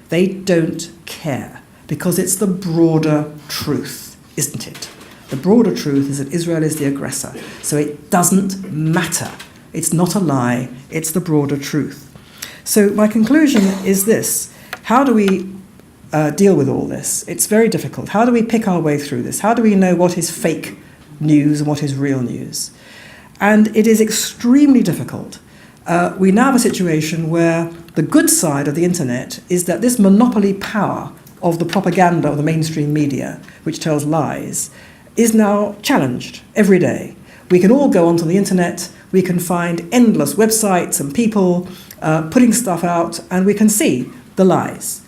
They don't care, because it's the broader truth, isn't it? The broader truth is that Israel is the aggressor. So it doesn't matter. It's not a lie. It's the broader truth. So my conclusion is this. How do we deal with all this? It's very difficult. How do we pick our way through this? How do we know what is fake news and what is real news? And it is extremely difficult. We now have a situation where the good side of the internet is that this monopoly power of the propaganda of the mainstream media, which tells lies, is now challenged every day. We can all go onto the internet, we can find endless websites and people putting stuff out, and we can see the lies.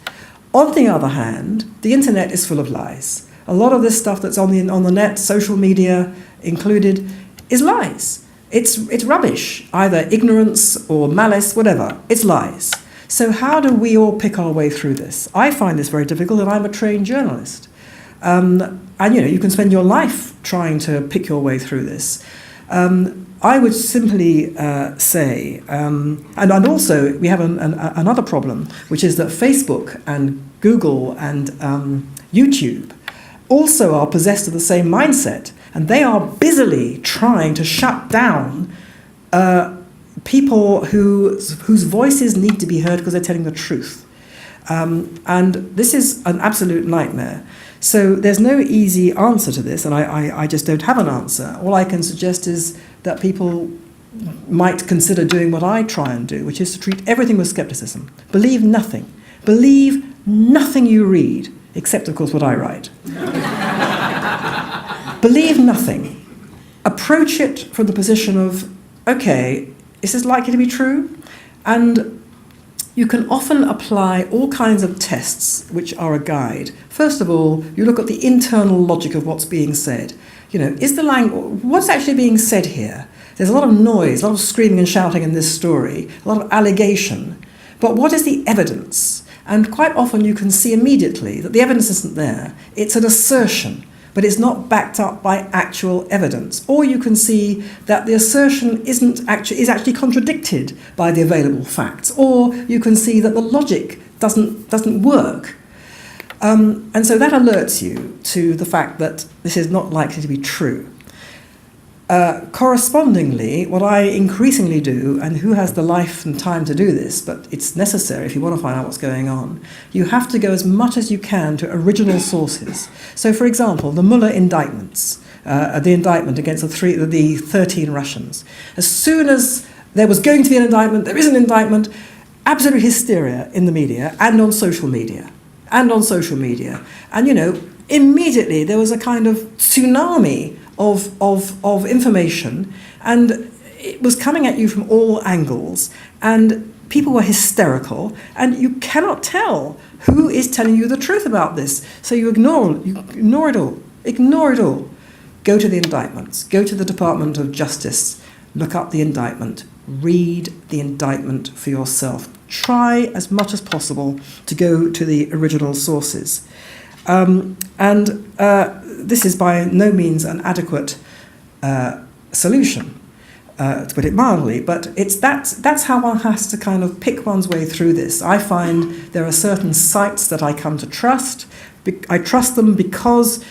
On the other hand, the internet is full of lies. A lot of this stuff that's on the net, social media included, is lies. It's rubbish, either ignorance or malice, whatever. It's lies. So how do we all pick our way through this? I find this very difficult, and I'm a trained journalist. And you can spend your life trying to pick your way through this. I would simply say, and also we have another problem, which is that Facebook and Google and YouTube also are possessed of the same mindset, and they are busily trying to shut down people whose voices need to be heard because they're telling the truth. And this is an absolute nightmare. So there's no easy answer to this, and I just don't have an answer. All I can suggest is that people might consider doing what I try and do, which is to treat everything with skepticism. Believe nothing. Believe nothing you read, except, of course, what I write. Believe nothing. Approach it from the position of, okay, is this likely to be true? And you can often apply all kinds of tests which are a guide. First of all, you look at the internal logic of what's being said. Is the language, what's actually being said here? There's a lot of noise, a lot of screaming and shouting in this story, a lot of allegation. But what is the evidence? And quite often you can see immediately that the evidence isn't there. It's an assertion, but it's not backed up by actual evidence. Or you can see that the assertion is actually contradicted by the available facts. Or you can see that the logic doesn't work. And so that alerts you to the fact that this is not likely to be true. Correspondingly, what I increasingly do, and who has the life and time to do this, but it's necessary if you want to find out what's going on, you have to go as much as you can to original sources. So, for example, the Mueller indictments, the indictment against the 13 Russians. As soon as there was going to be an indictment, there is an indictment, absolute hysteria in the media and on social media. And, immediately there was a kind of tsunami of information, and it was coming at you from all angles, and people were hysterical, and you cannot tell who is telling you the truth about this. So you ignore it all. Go to the indictments. Go to the Department of Justice. Look up the indictment. Read the indictment for yourself. Try as much as possible to go to the original sources. This is by no means an adequate solution, to put it mildly, but that's how one has to kind of pick one's way through this. I find there are certain sites that I come to trust. I trust them because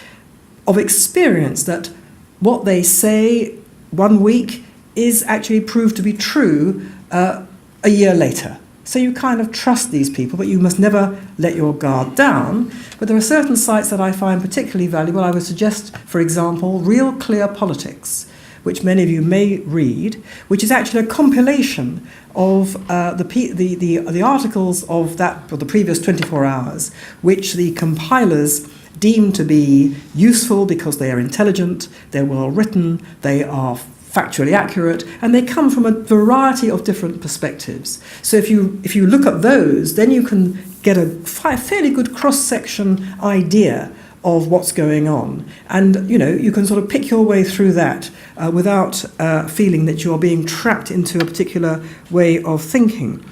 of experience that what they say one week is actually proved to be true a year later. So you kind of trust these people, but you must never let your guard down. But there are certain sites that I find particularly valuable. I would suggest, for example, Real Clear Politics, which many of you may read, which is actually a compilation of the articles of the previous 24 hours, which the compilers deem to be useful because they are intelligent, they're well written, they are factually accurate, and they come from a variety of different perspectives. So if you look at those, then you can get a fairly good cross-section idea of what's going on. And, you can sort of pick your way through that without feeling that you're being trapped into a particular way of thinking.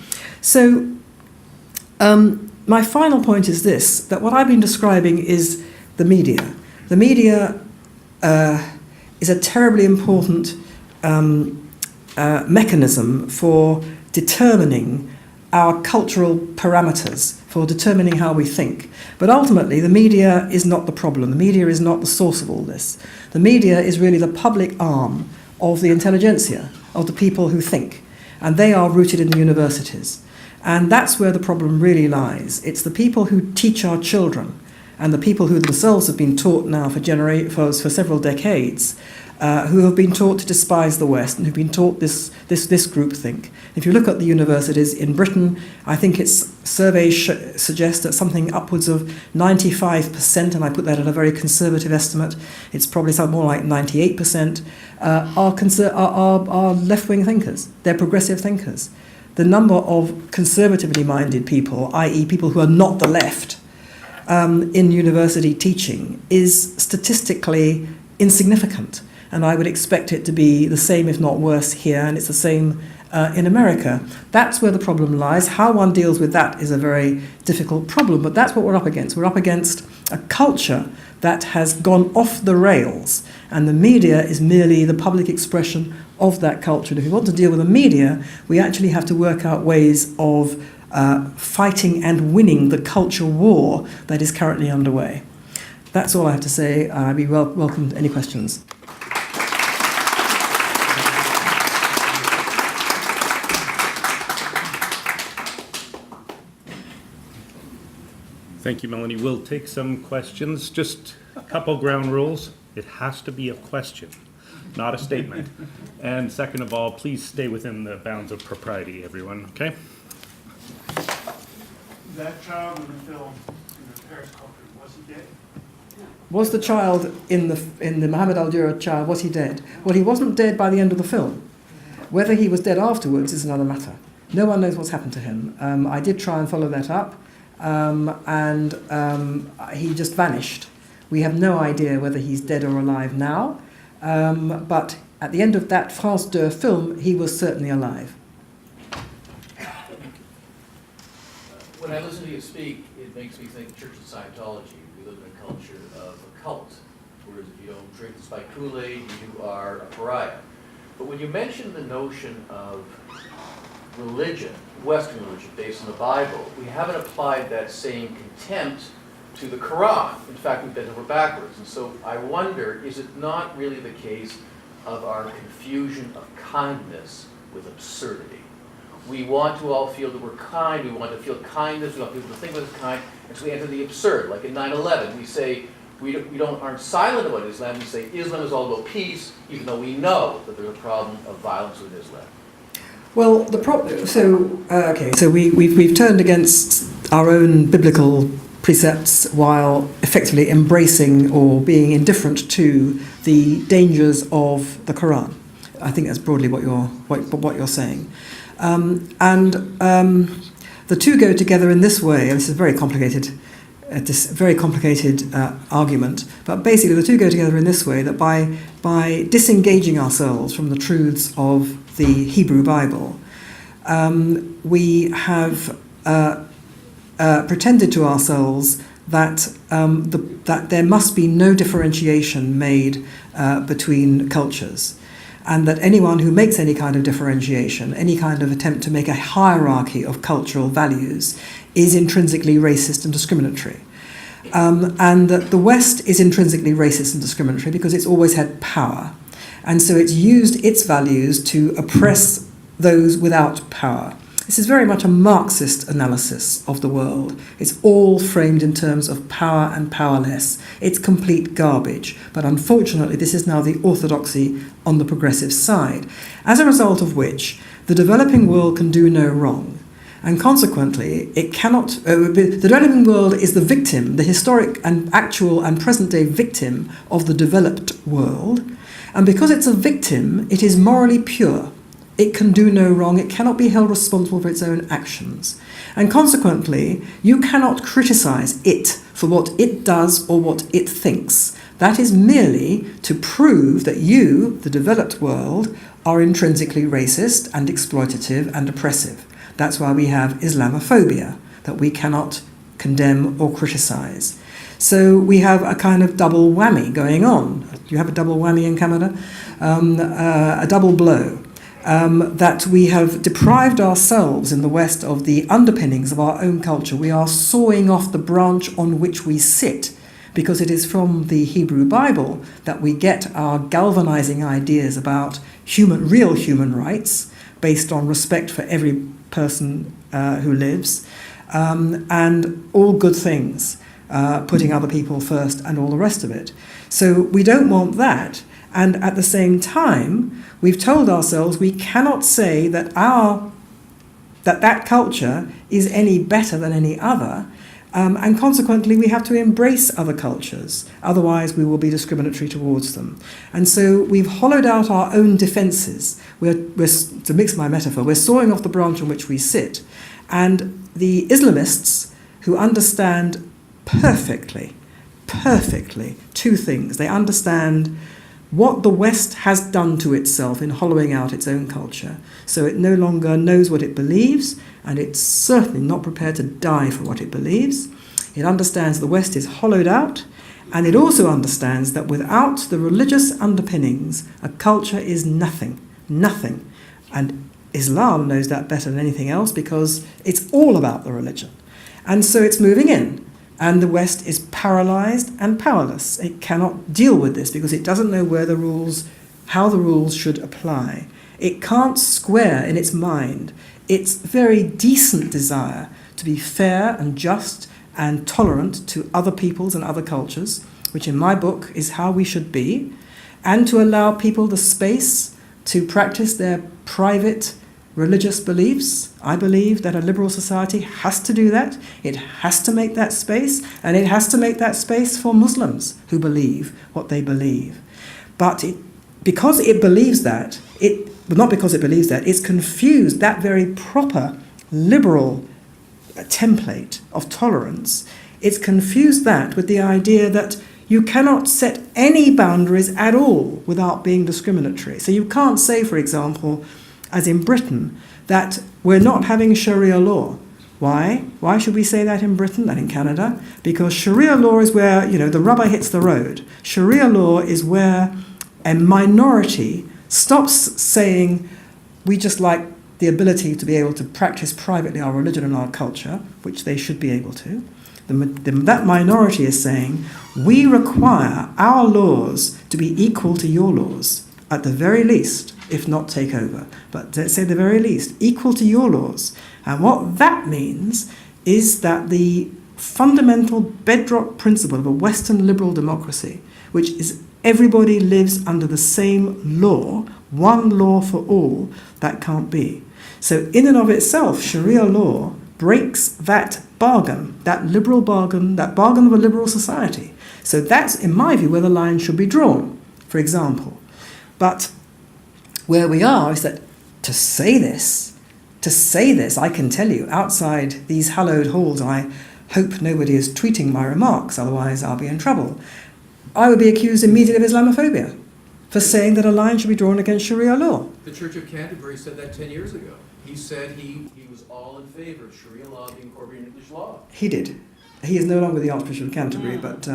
So my final point is this, that what I've been describing is the media. The media is a terribly important mechanism for determining our cultural parameters, for determining how we think. But ultimately, the media is not the problem. The media is not the source of all this. The media is really the public arm of the intelligentsia, of the people who think. And they are rooted in the universities. And that's where the problem really lies. It's the people who teach our children, and the people who themselves have been taught now for several decades, who have been taught to despise the West and who've been taught this groupthink. If you look at the universities in Britain, I think its surveys suggest that something upwards of 95%, and I put that at a very conservative estimate, it's probably something more like 98%, are left-wing thinkers. They're progressive thinkers. The number of conservatively minded people, i.e. people who are not the left, in university teaching is statistically insignificant. And I would expect it to be the same, if not worse, here, and it's the same in America. That's where the problem lies. How one deals with that is a very difficult problem, but that's what we're up against. We're up against a culture that has gone off the rails, and the media is merely the public expression of that culture. And if we want to deal with the media, we actually have to work out ways of fighting and winning the culture war that is currently underway. That's all I have to say. I'd be welcome to any questions. Thank you, Melanie. We'll take some questions. Just a couple ground rules. It has to be a question, not a statement. And second of all, please stay within the bounds of propriety, everyone, okay? That child in the film, in the Paris culture, was he dead? Was the child in the Mohammed al-Jura child, was he dead? Well, he wasn't dead by the end of the film. Whether he was dead afterwards is another matter. No one knows what's happened to him. I did try and follow that up, and he just vanished. We have no idea whether he's dead or alive now, but at the end of that France 2 film, he was certainly alive. When I listen to you speak, it makes me think Church of Scientology. We live in a culture of a cult, whereas if you don't drink the spiked Kool-Aid, you are a pariah. But when you mention the notion of religion, Western religion, based on the Bible, we haven't applied that same contempt to the Quran. In fact, we've bent over backwards. And so I wonder, is it not really the case of our confusion of kindness with absurdity? We want to all feel that we're kind, we want to feel kindness, we want people to think of us as kind, and so we enter the absurd. Like in 9/11, we say, aren't silent about Islam, we say Islam is all about peace, even though we know that there's a problem of violence with Islam. Well, the problem. So we've turned against our own biblical precepts while effectively embracing or being indifferent to the dangers of the Quran. I think that's broadly what you're saying. The two go together in this way, and this is a very complicated argument, but basically the two go together in this way, that by disengaging ourselves from the truths of the Hebrew Bible, we have pretended to ourselves that that there must be no differentiation made between cultures, and that anyone who makes any kind of differentiation, any kind of attempt to make a hierarchy of cultural values, is intrinsically racist and discriminatory. And that the West is intrinsically racist and discriminatory because it's always had power. And so it's used its values to oppress those without power. This is very much a Marxist analysis of the world. It's all framed in terms of power and powerless. It's complete garbage. But unfortunately, this is now the orthodoxy on the progressive side, as a result of which the developing world can do no wrong. And consequently, it cannot. The developing world is the victim, the historic and actual and present-day victim of the developed world. And because it's a victim, it is morally pure. It can do no wrong. It cannot be held responsible for its own actions. And consequently, you cannot criticize it for what it does or what it thinks. That is merely to prove that you, the developed world, are intrinsically racist and exploitative and oppressive. That's why we have Islamophobia, that we cannot condemn or criticize. So we have a kind of double whammy going on. Do you have a double whammy in Canada? A double blow. That we have deprived ourselves in the West of the underpinnings of our own culture. We are sawing off the branch on which we sit, because it is from the Hebrew Bible that we get our galvanizing ideas about real human rights, based on respect for every person who lives, and all good things, putting other people first and all the rest of it. So we don't want that. And at the same time, we've told ourselves we cannot say that that culture is any better than any other, and consequently we have to embrace other cultures. Otherwise, we will be discriminatory towards them. And so we've hollowed out our own defences. To mix my metaphor, we're sawing off the branch on which we sit. And the Islamists, who understand perfectly, two things. They understand what the West has done to itself in hollowing out its own culture. So it no longer knows what it believes, and it's certainly not prepared to die for what it believes. It understands the West is hollowed out, and it also understands that without the religious underpinnings, a culture is nothing. And Islam knows that better than anything else, because it's all about the religion. And so it's moving in. And the West is paralyzed and powerless. It cannot deal with this because it doesn't know how the rules should apply. It can't square in its mind its very decent desire to be fair and just and tolerant to other peoples and other cultures, which in my book is how we should be, and to allow people the space to practice their private religious beliefs. I believe that a liberal society has to do that. It has to make that space, and it has to make that space for Muslims who believe what they believe. But because it believes that, it's confused that very proper liberal template of tolerance. It's confused that with the idea that you cannot set any boundaries at all without being discriminatory. So you can't say, for example, as in Britain, that we're not having Sharia law. Why? Why should we say that in Britain and in Canada? Because Sharia law is where, the rubber hits the road. Sharia law is where a minority stops saying, we just like the ability to be able to practice privately our religion and our culture, which they should be able to. That minority is saying, we require our laws to be equal to your laws, at the very least, if not take over. But let's say the very least, equal to your laws. And what that means is that the fundamental bedrock principle of a Western liberal democracy, which is everybody lives under the same law, one law for all, that can't be. So in and of itself, Sharia law breaks that bargain, that liberal bargain, that bargain of a liberal society. So that's, in my view, where the line should be drawn, for example. But where we are is that to say this, I can tell you, outside these hallowed halls, I hope nobody is tweeting my remarks, otherwise I'll be in trouble, I would be accused immediately of Islamophobia for saying that a line should be drawn against Sharia law. The Church of Canterbury said that 10 years ago. He said he was all in favor of Sharia law being incorporated into English law. He did. He is no longer the Archbishop of Canterbury, but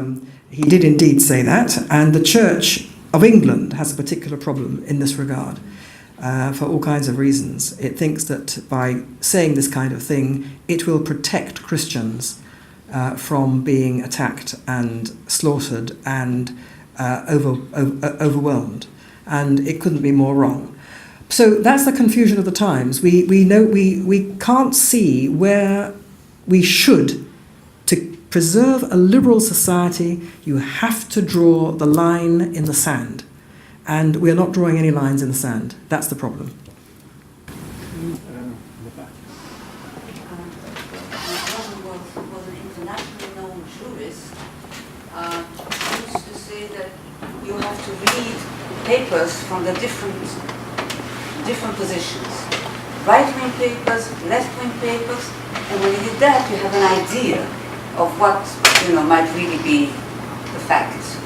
he did indeed say that. And the Church of England has a particular problem in this regard for all kinds of reasons. It thinks that by saying this kind of thing, it will protect Christians from being attacked and slaughtered and overwhelmed. And it couldn't be more wrong. So that's the confusion of the times. We can't see where we should. To preserve a liberal society, you have to draw the line in the sand. And we're not drawing any lines in the sand. That's the problem. Was an internationally known jurist, used to say that you have to read papers from the different positions. Right-wing papers, left-wing papers, and when you did that, you have an idea of what, might really be the facts.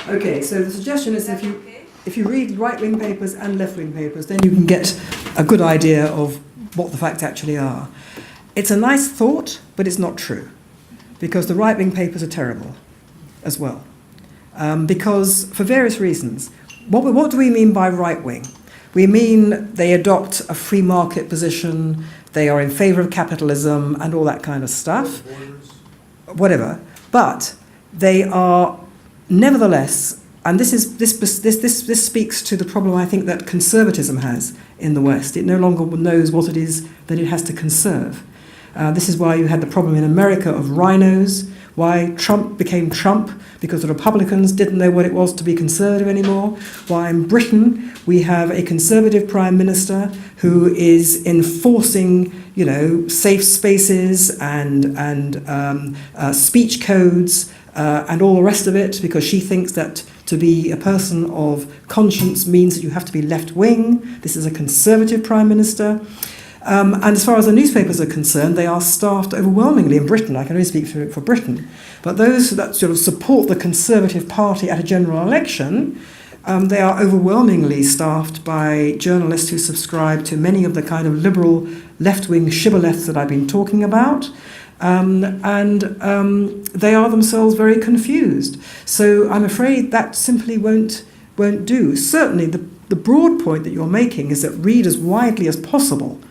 Okay, so the suggestion is if you read right-wing papers and left-wing papers, then you can get a good idea of what the facts actually are. It's a nice thought, but it's not true, because the right-wing papers are terrible as well. Because, for various reasons, what do we mean by right-wing? We mean they adopt a free market position, they are in favour of capitalism and all that kind of stuff. Whatever. But they are nevertheless, and this speaks to the problem I think that conservatism has in the West. It no longer knows what it is that it has to conserve. This is why you had the problem in America of rhinos, why Trump became Trump, because the Republicans didn't know what it was to be conservative anymore, why in Britain we have a conservative prime minister who is enforcing, safe spaces and speech codes and all the rest of it, because she thinks that to be a person of conscience means that you have to be left-wing. This is a conservative prime minister. And as far as the newspapers are concerned, they are staffed overwhelmingly in Britain. I can only speak for Britain. But those that sort of support the Conservative Party at a general election, they are overwhelmingly staffed by journalists who subscribe to many of the kind of liberal left-wing shibboleths that I've been talking about. And they are themselves very confused. So I'm afraid that simply won't do. Certainly the broad point that you're making is that read as widely as possible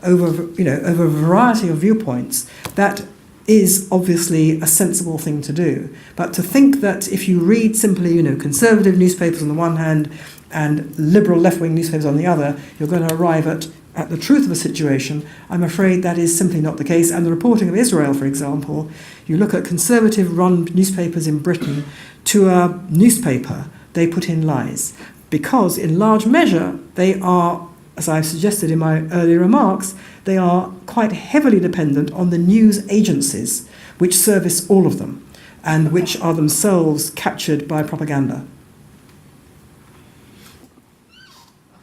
over a variety of viewpoints. That is obviously a sensible thing to do. But to think that if you read simply, conservative newspapers on the one hand and liberal left-wing newspapers on the other, you're going to arrive at the truth of a situation, I'm afraid that is simply not the case. And the reporting of Israel, for example, you look at conservative-run newspapers in Britain, to a newspaper, they put in lies. Because in large measure, they are, as I've suggested in my earlier remarks, they are quite heavily dependent on the news agencies, which service all of them, and which are themselves captured by propaganda.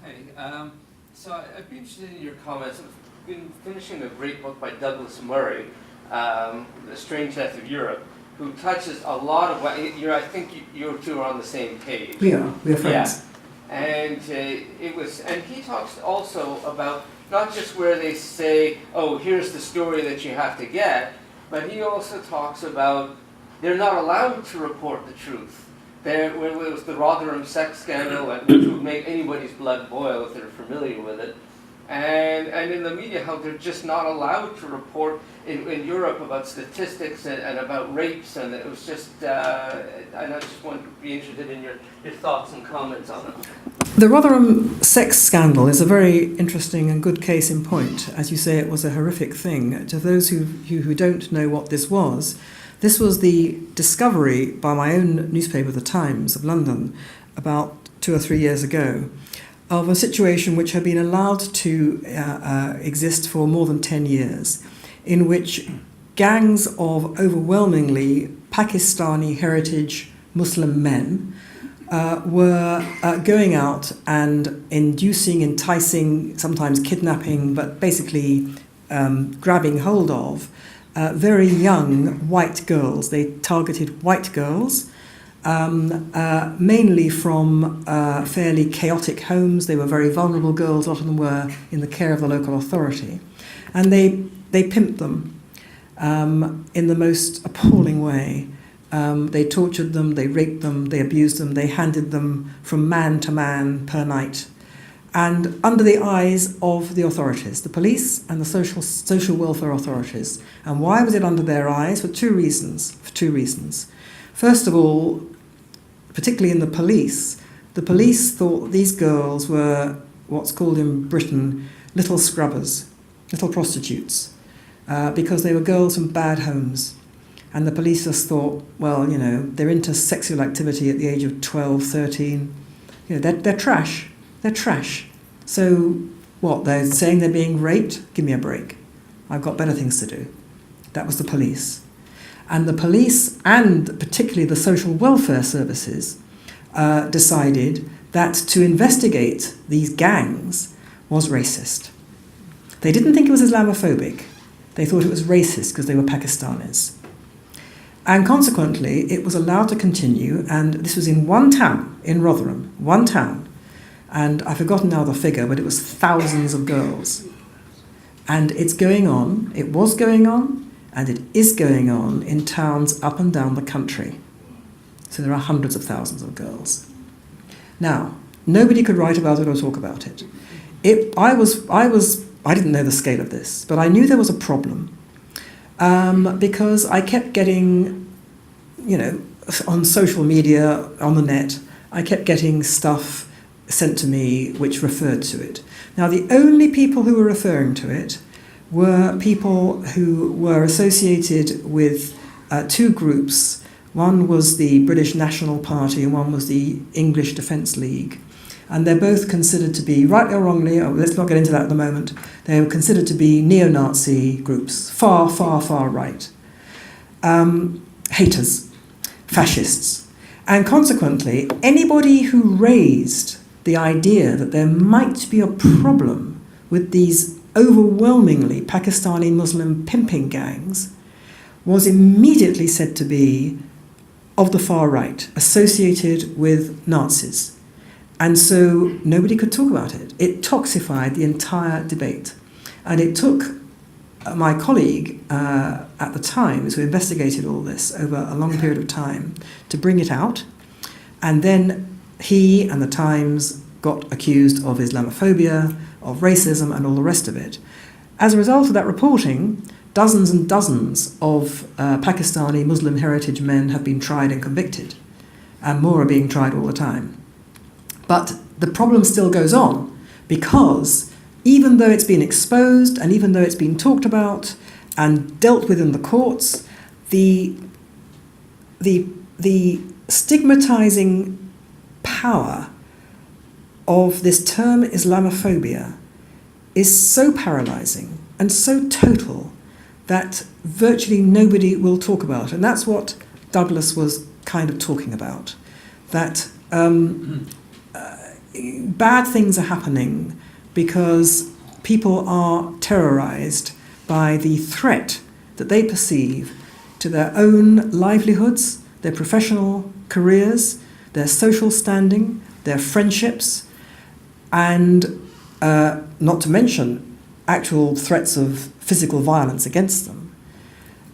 Hi. So I'd be interested in your comments. I've been finishing a great book by Douglas Murray, The Strange Death of Europe, who touches a lot of what I think you two are on the same page. We are friends. Yeah. And and he talks also about not just where they say, oh, here's the story that you have to get, but he also talks about they're not allowed to report the truth. When it was the Rotherham sex scandal, which would make anybody's blood boil if they're familiar with it, and in the media how they're just not allowed to report in Europe about statistics and about rapes, and it was just, and I just want to be interested in your thoughts and comments on it. The Rotherham sex scandal is a very interesting and good case in point. As you say, it was a horrific thing. To those who don't know what this was the discovery by my own newspaper, The Times of London, about 2 or 3 years ago, of a situation which had been allowed to exist for more than 10 years, in which gangs of overwhelmingly Pakistani heritage Muslim men were going out and enticing, sometimes kidnapping, but basically grabbing hold of very young white girls. They targeted white girls, mainly from fairly chaotic homes. They were very vulnerable girls. A lot of them were in the care of the local authority. And they pimped them in the most appalling way. They tortured them, they raped them, they abused them, they handed them from man to man per night. And under the eyes of the authorities, the police and the social welfare authorities. And why was it under their eyes? For two reasons. First of all, particularly in the police thought these girls were what's called in Britain little scrubbers, little prostitutes, because they were girls from bad homes. And the police just thought, well, you know, they're into sexual activity at the age of 12, 13. You know, they're trash. They're trash. So what, they're saying they're being raped? Give me a break. I've got better things to do. That was the police. And the police, and particularly the social welfare services, decided that to investigate these gangs was racist. They didn't think it was Islamophobic. They thought it was racist because they were Pakistanis. And consequently, it was allowed to continue, and this was in one town, in Rotherham, one town. And I've forgotten now the figure, but it was thousands of girls. And it's going on, it was going on, and it is going on in towns up and down the country. So there are hundreds of thousands of girls. Now, nobody could write about it or talk about it. I didn't know the scale of this, but I knew there was a problem. Because I kept getting, you know, on social media, on the net, I kept getting stuff sent to me which referred to it. Now, the only people who were referring to it were people who were associated with two groups. One was the British National Party and one was the English Defence League. And they're both considered to be, rightly or wrongly, let's not get into that at the moment, they were considered to be neo-Nazi groups, far, far, far right. Haters, fascists. And consequently, anybody who raised the idea that there might be a problem with these overwhelmingly Pakistani Muslim pimping gangs was immediately said to be of the far right, associated with Nazis. And so nobody could talk about it. It toxified the entire debate. And it took my colleague at the Times, who investigated all this over a long period of time, to bring it out. And then he and the Times got accused of Islamophobia, of racism, and all the rest of it. As a result of that reporting, dozens and dozens of Pakistani Muslim heritage men have been tried and convicted. And more are being tried all the time. But the problem still goes on, because even though it's been exposed and even though it's been talked about and dealt with in the courts, the stigmatizing power of this term Islamophobia is so paralyzing and so total that virtually nobody will talk about. And that's what Douglas was kind of talking about, that bad things are happening because people are terrorized by the threat that they perceive to their own livelihoods, their professional careers, their social standing, their friendships, and not to mention actual threats of physical violence against them.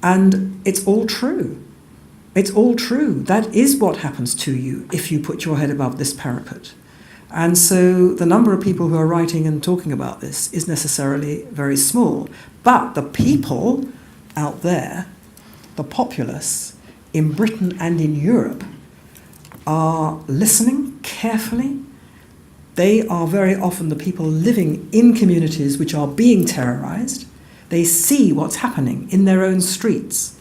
And it's all true. It's all true. That is what happens to you if you put your head above this parapet. And so the number of people who are writing and talking about this is necessarily very small. But the people out there, the populace in Britain and in Europe, are listening carefully. They are very often the people living in communities which are being terrorized. They see what's happening in their own streets.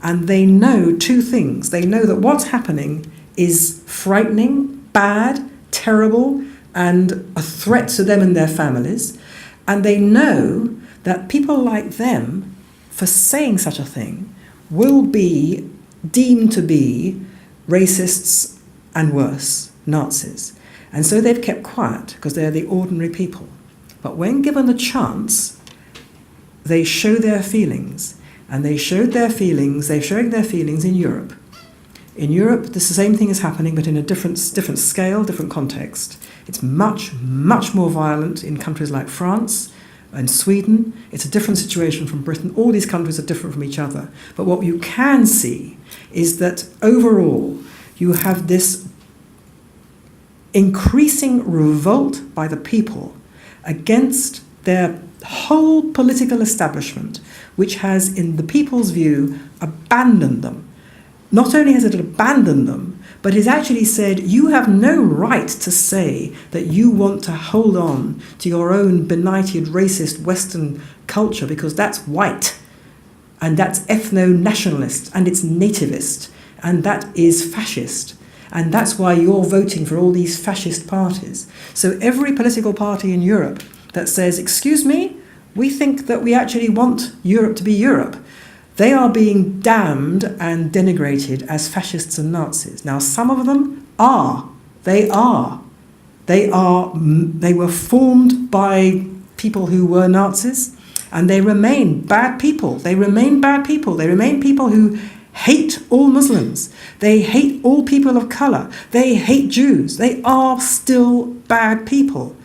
And they know two things. They know that what's happening is frightening, bad, terrible, and a threat to them and their families. And they know that people like them, for saying such a thing, will be deemed to be racists and worse, Nazis. And so they've kept quiet because they're the ordinary people. But when given the chance, they show their feelings. And they showed their feelings, they're showing their feelings in Europe. In Europe, the same thing is happening, but in a different scale, different context. It's much, much more violent in countries like France and Sweden. It's a different situation from Britain. All these countries are different from each other. But what you can see is that overall, you have this increasing revolt by the people against their whole political establishment, which has, in the people's view, abandoned them. Not only has it abandoned them, but has actually said, you have no right to say that you want to hold on to your own benighted racist Western culture because that's white, and that's ethno-nationalist, and it's nativist, and that is fascist. And that's why you're voting for all these fascist parties. So every political party in Europe that says, excuse me, we think that we actually want Europe to be Europe, they are being damned and denigrated as fascists and Nazis. Now, some of them are. They were formed by people who were Nazis, and they remain bad people. They remain bad people. They remain people who hate all Muslims. They hate all people of colour. They hate Jews. They are still bad people.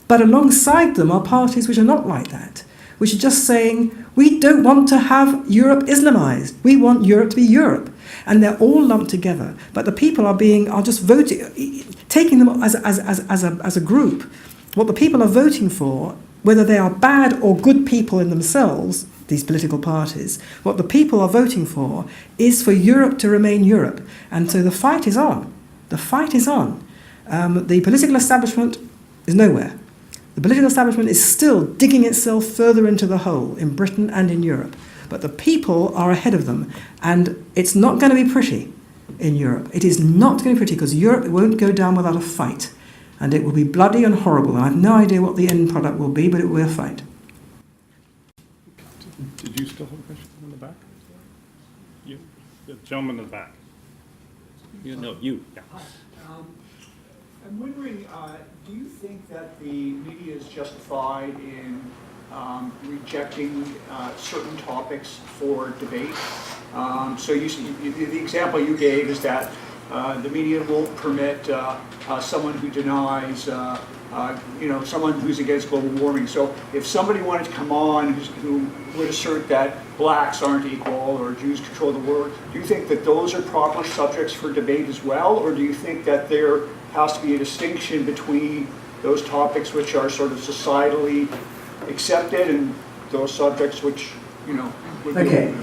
But alongside them are parties which are not like that, which are just saying, we don't want to have Europe Islamized. We want Europe to be Europe. And they're all lumped together. But the people are just voting, taking them as a group. What the people are voting for, whether they are bad or good people in themselves, these political parties, what the people are voting for is for Europe to remain Europe. And so the fight is on. The fight is on. The political establishment is nowhere. The political establishment is still digging itself further into the hole in Britain and in Europe. But the people are ahead of them. And it's not going to be pretty in Europe. It is not going to be pretty because Europe won't go down without a fight. And it will be bloody and horrible. And I have no idea what the end product will be, but it will be a fight. Did you still have a question in the back? You, the gentleman in the back. You. Yeah. I'm wondering, do you think that the media is justified in rejecting certain topics for debate? So the example you gave is that the media won't permit someone who denies, someone who's against global warming. So if somebody wanted to come on who would assert that blacks aren't equal or Jews control the world, do you think that those are proper subjects for debate as well? Or do you think that there has to be a distinction between those topics which are sort of societally accepted and those subjects which, would be Okay.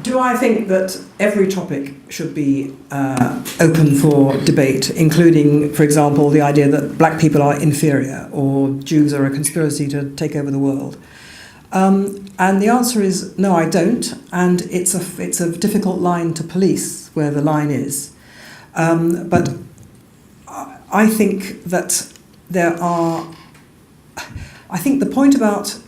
Do I think that every topic should be open for debate, including, for example, the idea that black people are inferior or Jews are a conspiracy to take over the world? And the answer is no, I don't. And it's a difficult line to police where the line is. But I think that I think the point about...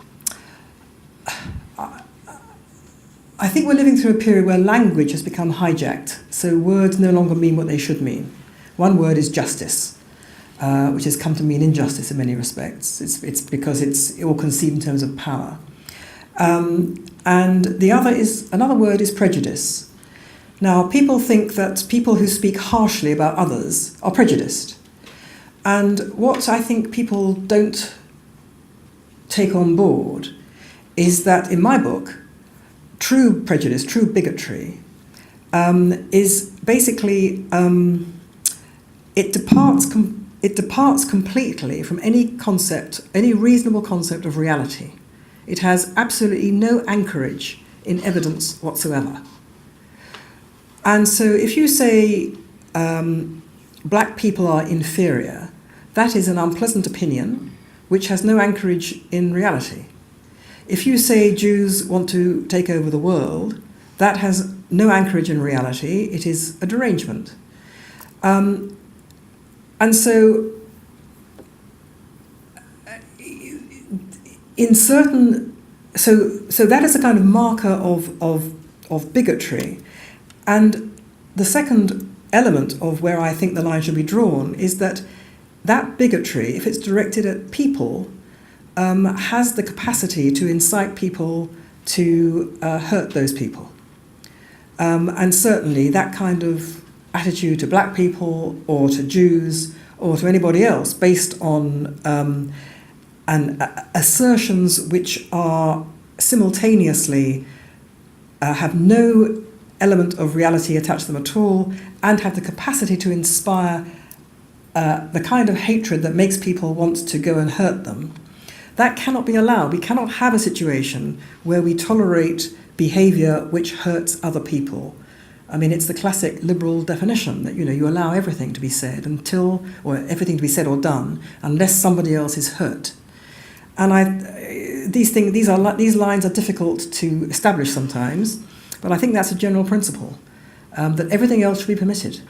I think we're living through a period where language has become hijacked, so words no longer mean what they should mean. One word is justice, which has come to mean injustice in many respects. It's because it's all conceived in terms of power. And another word is prejudice. Now, people think that people who speak harshly about others are prejudiced. And what I think people don't take on board is that in my book, true prejudice, true bigotry, is basically it departs completely from any concept, any reasonable concept of reality. It has absolutely no anchorage in evidence whatsoever. And so if you say black people are inferior, that is an unpleasant opinion which has no anchorage in reality. If you say Jews want to take over the world, that has no anchorage in reality. It is a derangement. And so in certain, so that is a kind of marker of bigotry. And the second element of where I think the line should be drawn is that bigotry, if it's directed at people, has the capacity to incite people to hurt those people. And certainly that kind of attitude to black people or to Jews or to anybody else based on assertions which are simultaneously have no element of reality attached to them at all and have the capacity to inspire the kind of hatred that makes people want to go and hurt them. That cannot be allowed. We cannot have a situation where we tolerate behaviour which hurts other people. I mean, it's the classic liberal definition that, you allow everything to be said or everything to be said or done unless somebody else is hurt. And these lines are difficult to establish sometimes, but I think that's a general principle, that everything else should be permitted.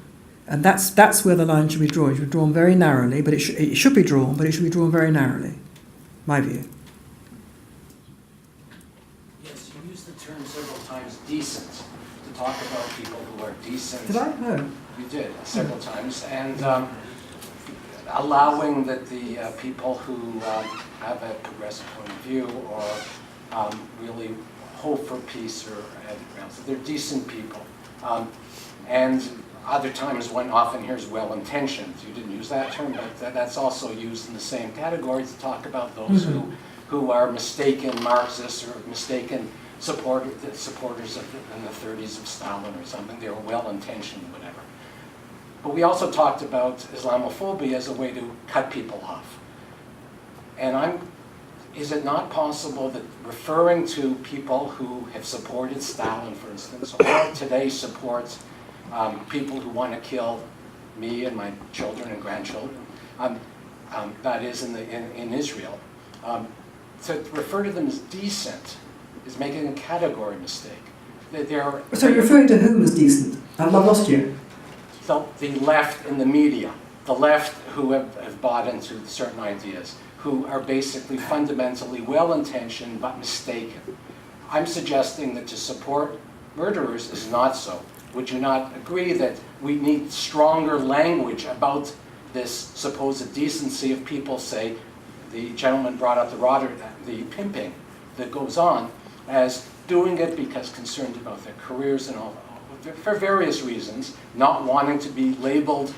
And that's where the line should be drawn. It should be drawn very narrowly, but it should be drawn, but it should be drawn very narrowly. My view. Yes, you used the term several times, decent, to talk about people who are decent. Did I? No. You did, several times. And allowing that the people who have a progressive point of view or really hope for peace or so they're decent people. And other times one often hears well-intentioned. You didn't use that term, but that's also used in the same category to talk about those who are mistaken Marxists or mistaken supporters in the 30s of Stalin or something. They were well-intentioned, whatever. But we also talked about Islamophobia as a way to cut people off. And is it not possible that referring to people who have supported Stalin, for instance, or today supports people who want to kill me and my children and grandchildren, that is in Israel, to refer to them as decent is making a category mistake. So you're referring to whom as decent? I've lost you. The left in the media, the left who have bought into certain ideas, who are basically fundamentally well-intentioned but mistaken. I'm suggesting that to support murderers is not so. Would you not agree that we need stronger language about this supposed decency of people, say, the gentleman brought up the pimping that goes on, as doing it because concerned about their careers and all, for various reasons, not wanting to be labeled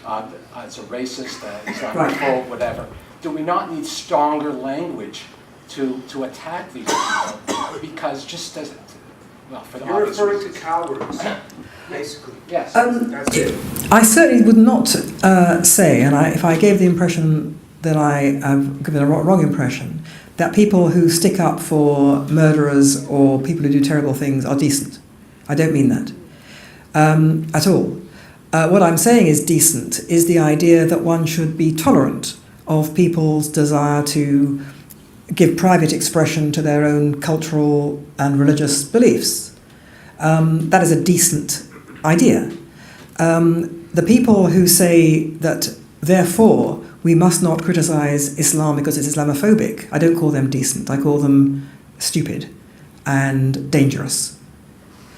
as a racist, Islamophobe, whatever. Do we not need stronger language to attack these people? Because just as, well, for the You're obvious referring reasons. to cowards, basically. Yes. That's it. I certainly would not say, and if I gave the impression that I have given a wrong impression, that people who stick up for murderers or people who do terrible things are decent. I don't mean that at all. What I'm saying is decent is the idea that one should be tolerant of people's desire to give private expression to their own cultural and religious beliefs. That is a decent idea. The people who say that, therefore, we must not criticize Islam because it's Islamophobic, I don't call them decent. I call them stupid and dangerous.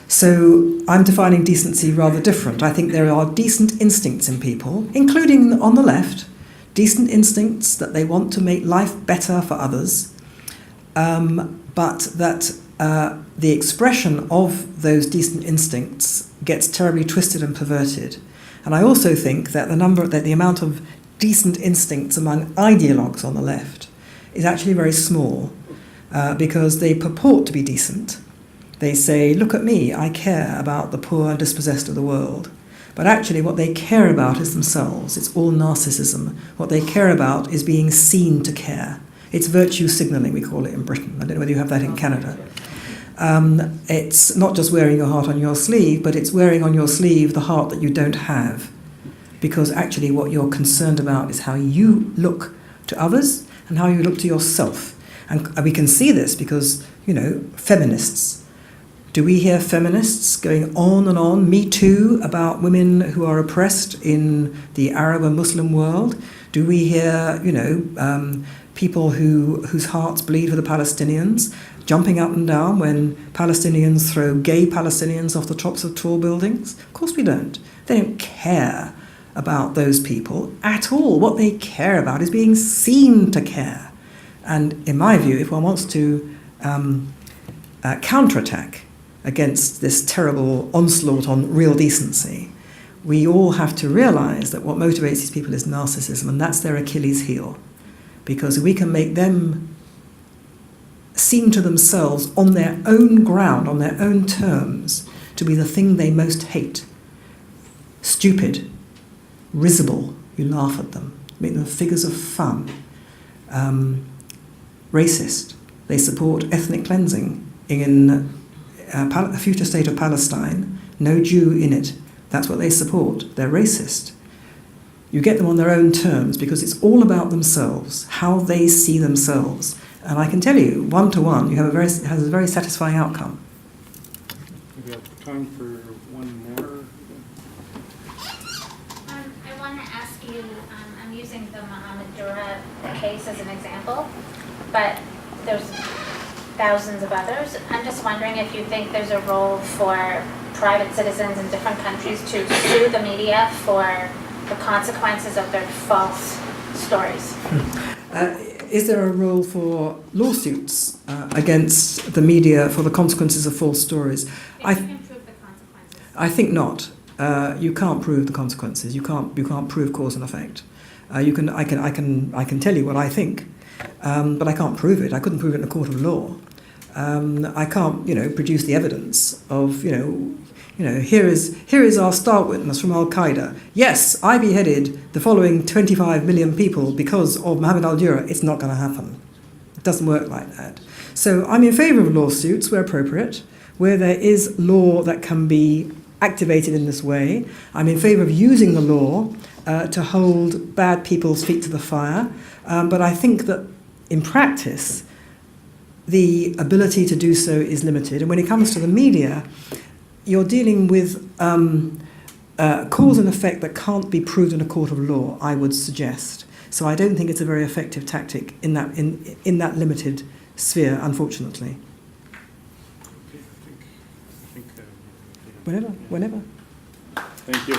So I'm defining decency rather different. I think there are decent instincts in people, including on the left, decent instincts that they want to make life better for others, but that the expression of those decent instincts gets terribly twisted and perverted. And I also think that the amount of decent instincts among ideologues on the left is actually very small, because they purport to be decent. They say, look at me, I care about the poor and dispossessed of the world. But actually what they care about is themselves. It's all narcissism. What they care about is being seen to care. It's virtue signalling, we call it in Britain. I don't know whether you have that in Canada. It's not just wearing your heart on your sleeve, but it's wearing on your sleeve the heart that you don't have. Because actually what you're concerned about is how you look to others and how you look to yourself. And we can see this because, feminists. Do we hear feminists going on and on, Me Too, about women who are oppressed in the Arab and Muslim world? Do we hear, people whose hearts bleed for the Palestinians jumping up and down when Palestinians throw gay Palestinians off the tops of tall buildings? Of course we don't. They don't care about those people at all. What they care about is being seen to care. And in my view, if one wants to counterattack against this terrible onslaught on real decency, we all have to realize that what motivates these people is narcissism, and that's their Achilles heel. Because we can make them seem to themselves on their own ground, on their own terms, to be the thing they most hate. Stupid, risible, you laugh at them, make them figures of fun. Racist, they support ethnic cleansing in a future state of Palestine, no Jew in it. That's what they support. They're racist. You get them on their own terms because it's all about themselves, how they see themselves. And I can tell you, 1-to-1, it has a very satisfying outcome. We have time for one more. I want to ask you, I'm using the Mohammed Dura case as an example, but there's thousands of others. I'm just wondering if you think there's a role for private citizens in different countries to sue the media for the consequences of their false stories. Is there a role for lawsuits against the media for the consequences of false stories? If you can prove the consequences. I think not. You can't prove the consequences. You can't prove cause and effect. I can tell you what I think, but I can't prove it. I couldn't prove it in a court of law. I can't, produce the evidence of, here is our star witness from Al Qaeda. Yes, I beheaded the following 25 million people because of Mohammed al-Dura. It's not going to happen. It doesn't work like that. So I'm in favour of lawsuits where appropriate, where there is law that can be activated in this way. I'm in favour of using the law to hold bad people's feet to the fire. But I think that in practice, the ability to do so is limited. And when it comes to the media, you're dealing with cause and effect that can't be proved in a court of law, I would suggest. So I don't think it's a very effective tactic in that limited sphere, unfortunately. Whenever. Thank you.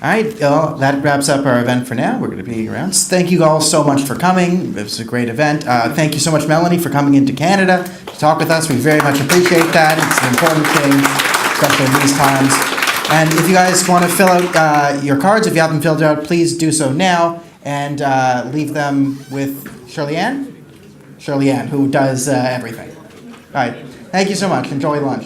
All right, that wraps up our event for now. We're going to be around. Thank you all so much for coming. It was a great event. Thank you so much, Melanie, for coming into Canada to talk with us. We very much appreciate that. It's an important thing, especially in these times. And if you guys want to fill out your cards, if you haven't filled it out, please do so now and leave them with Shirley Ann, who does everything. All right, thank you so much. Enjoy lunch.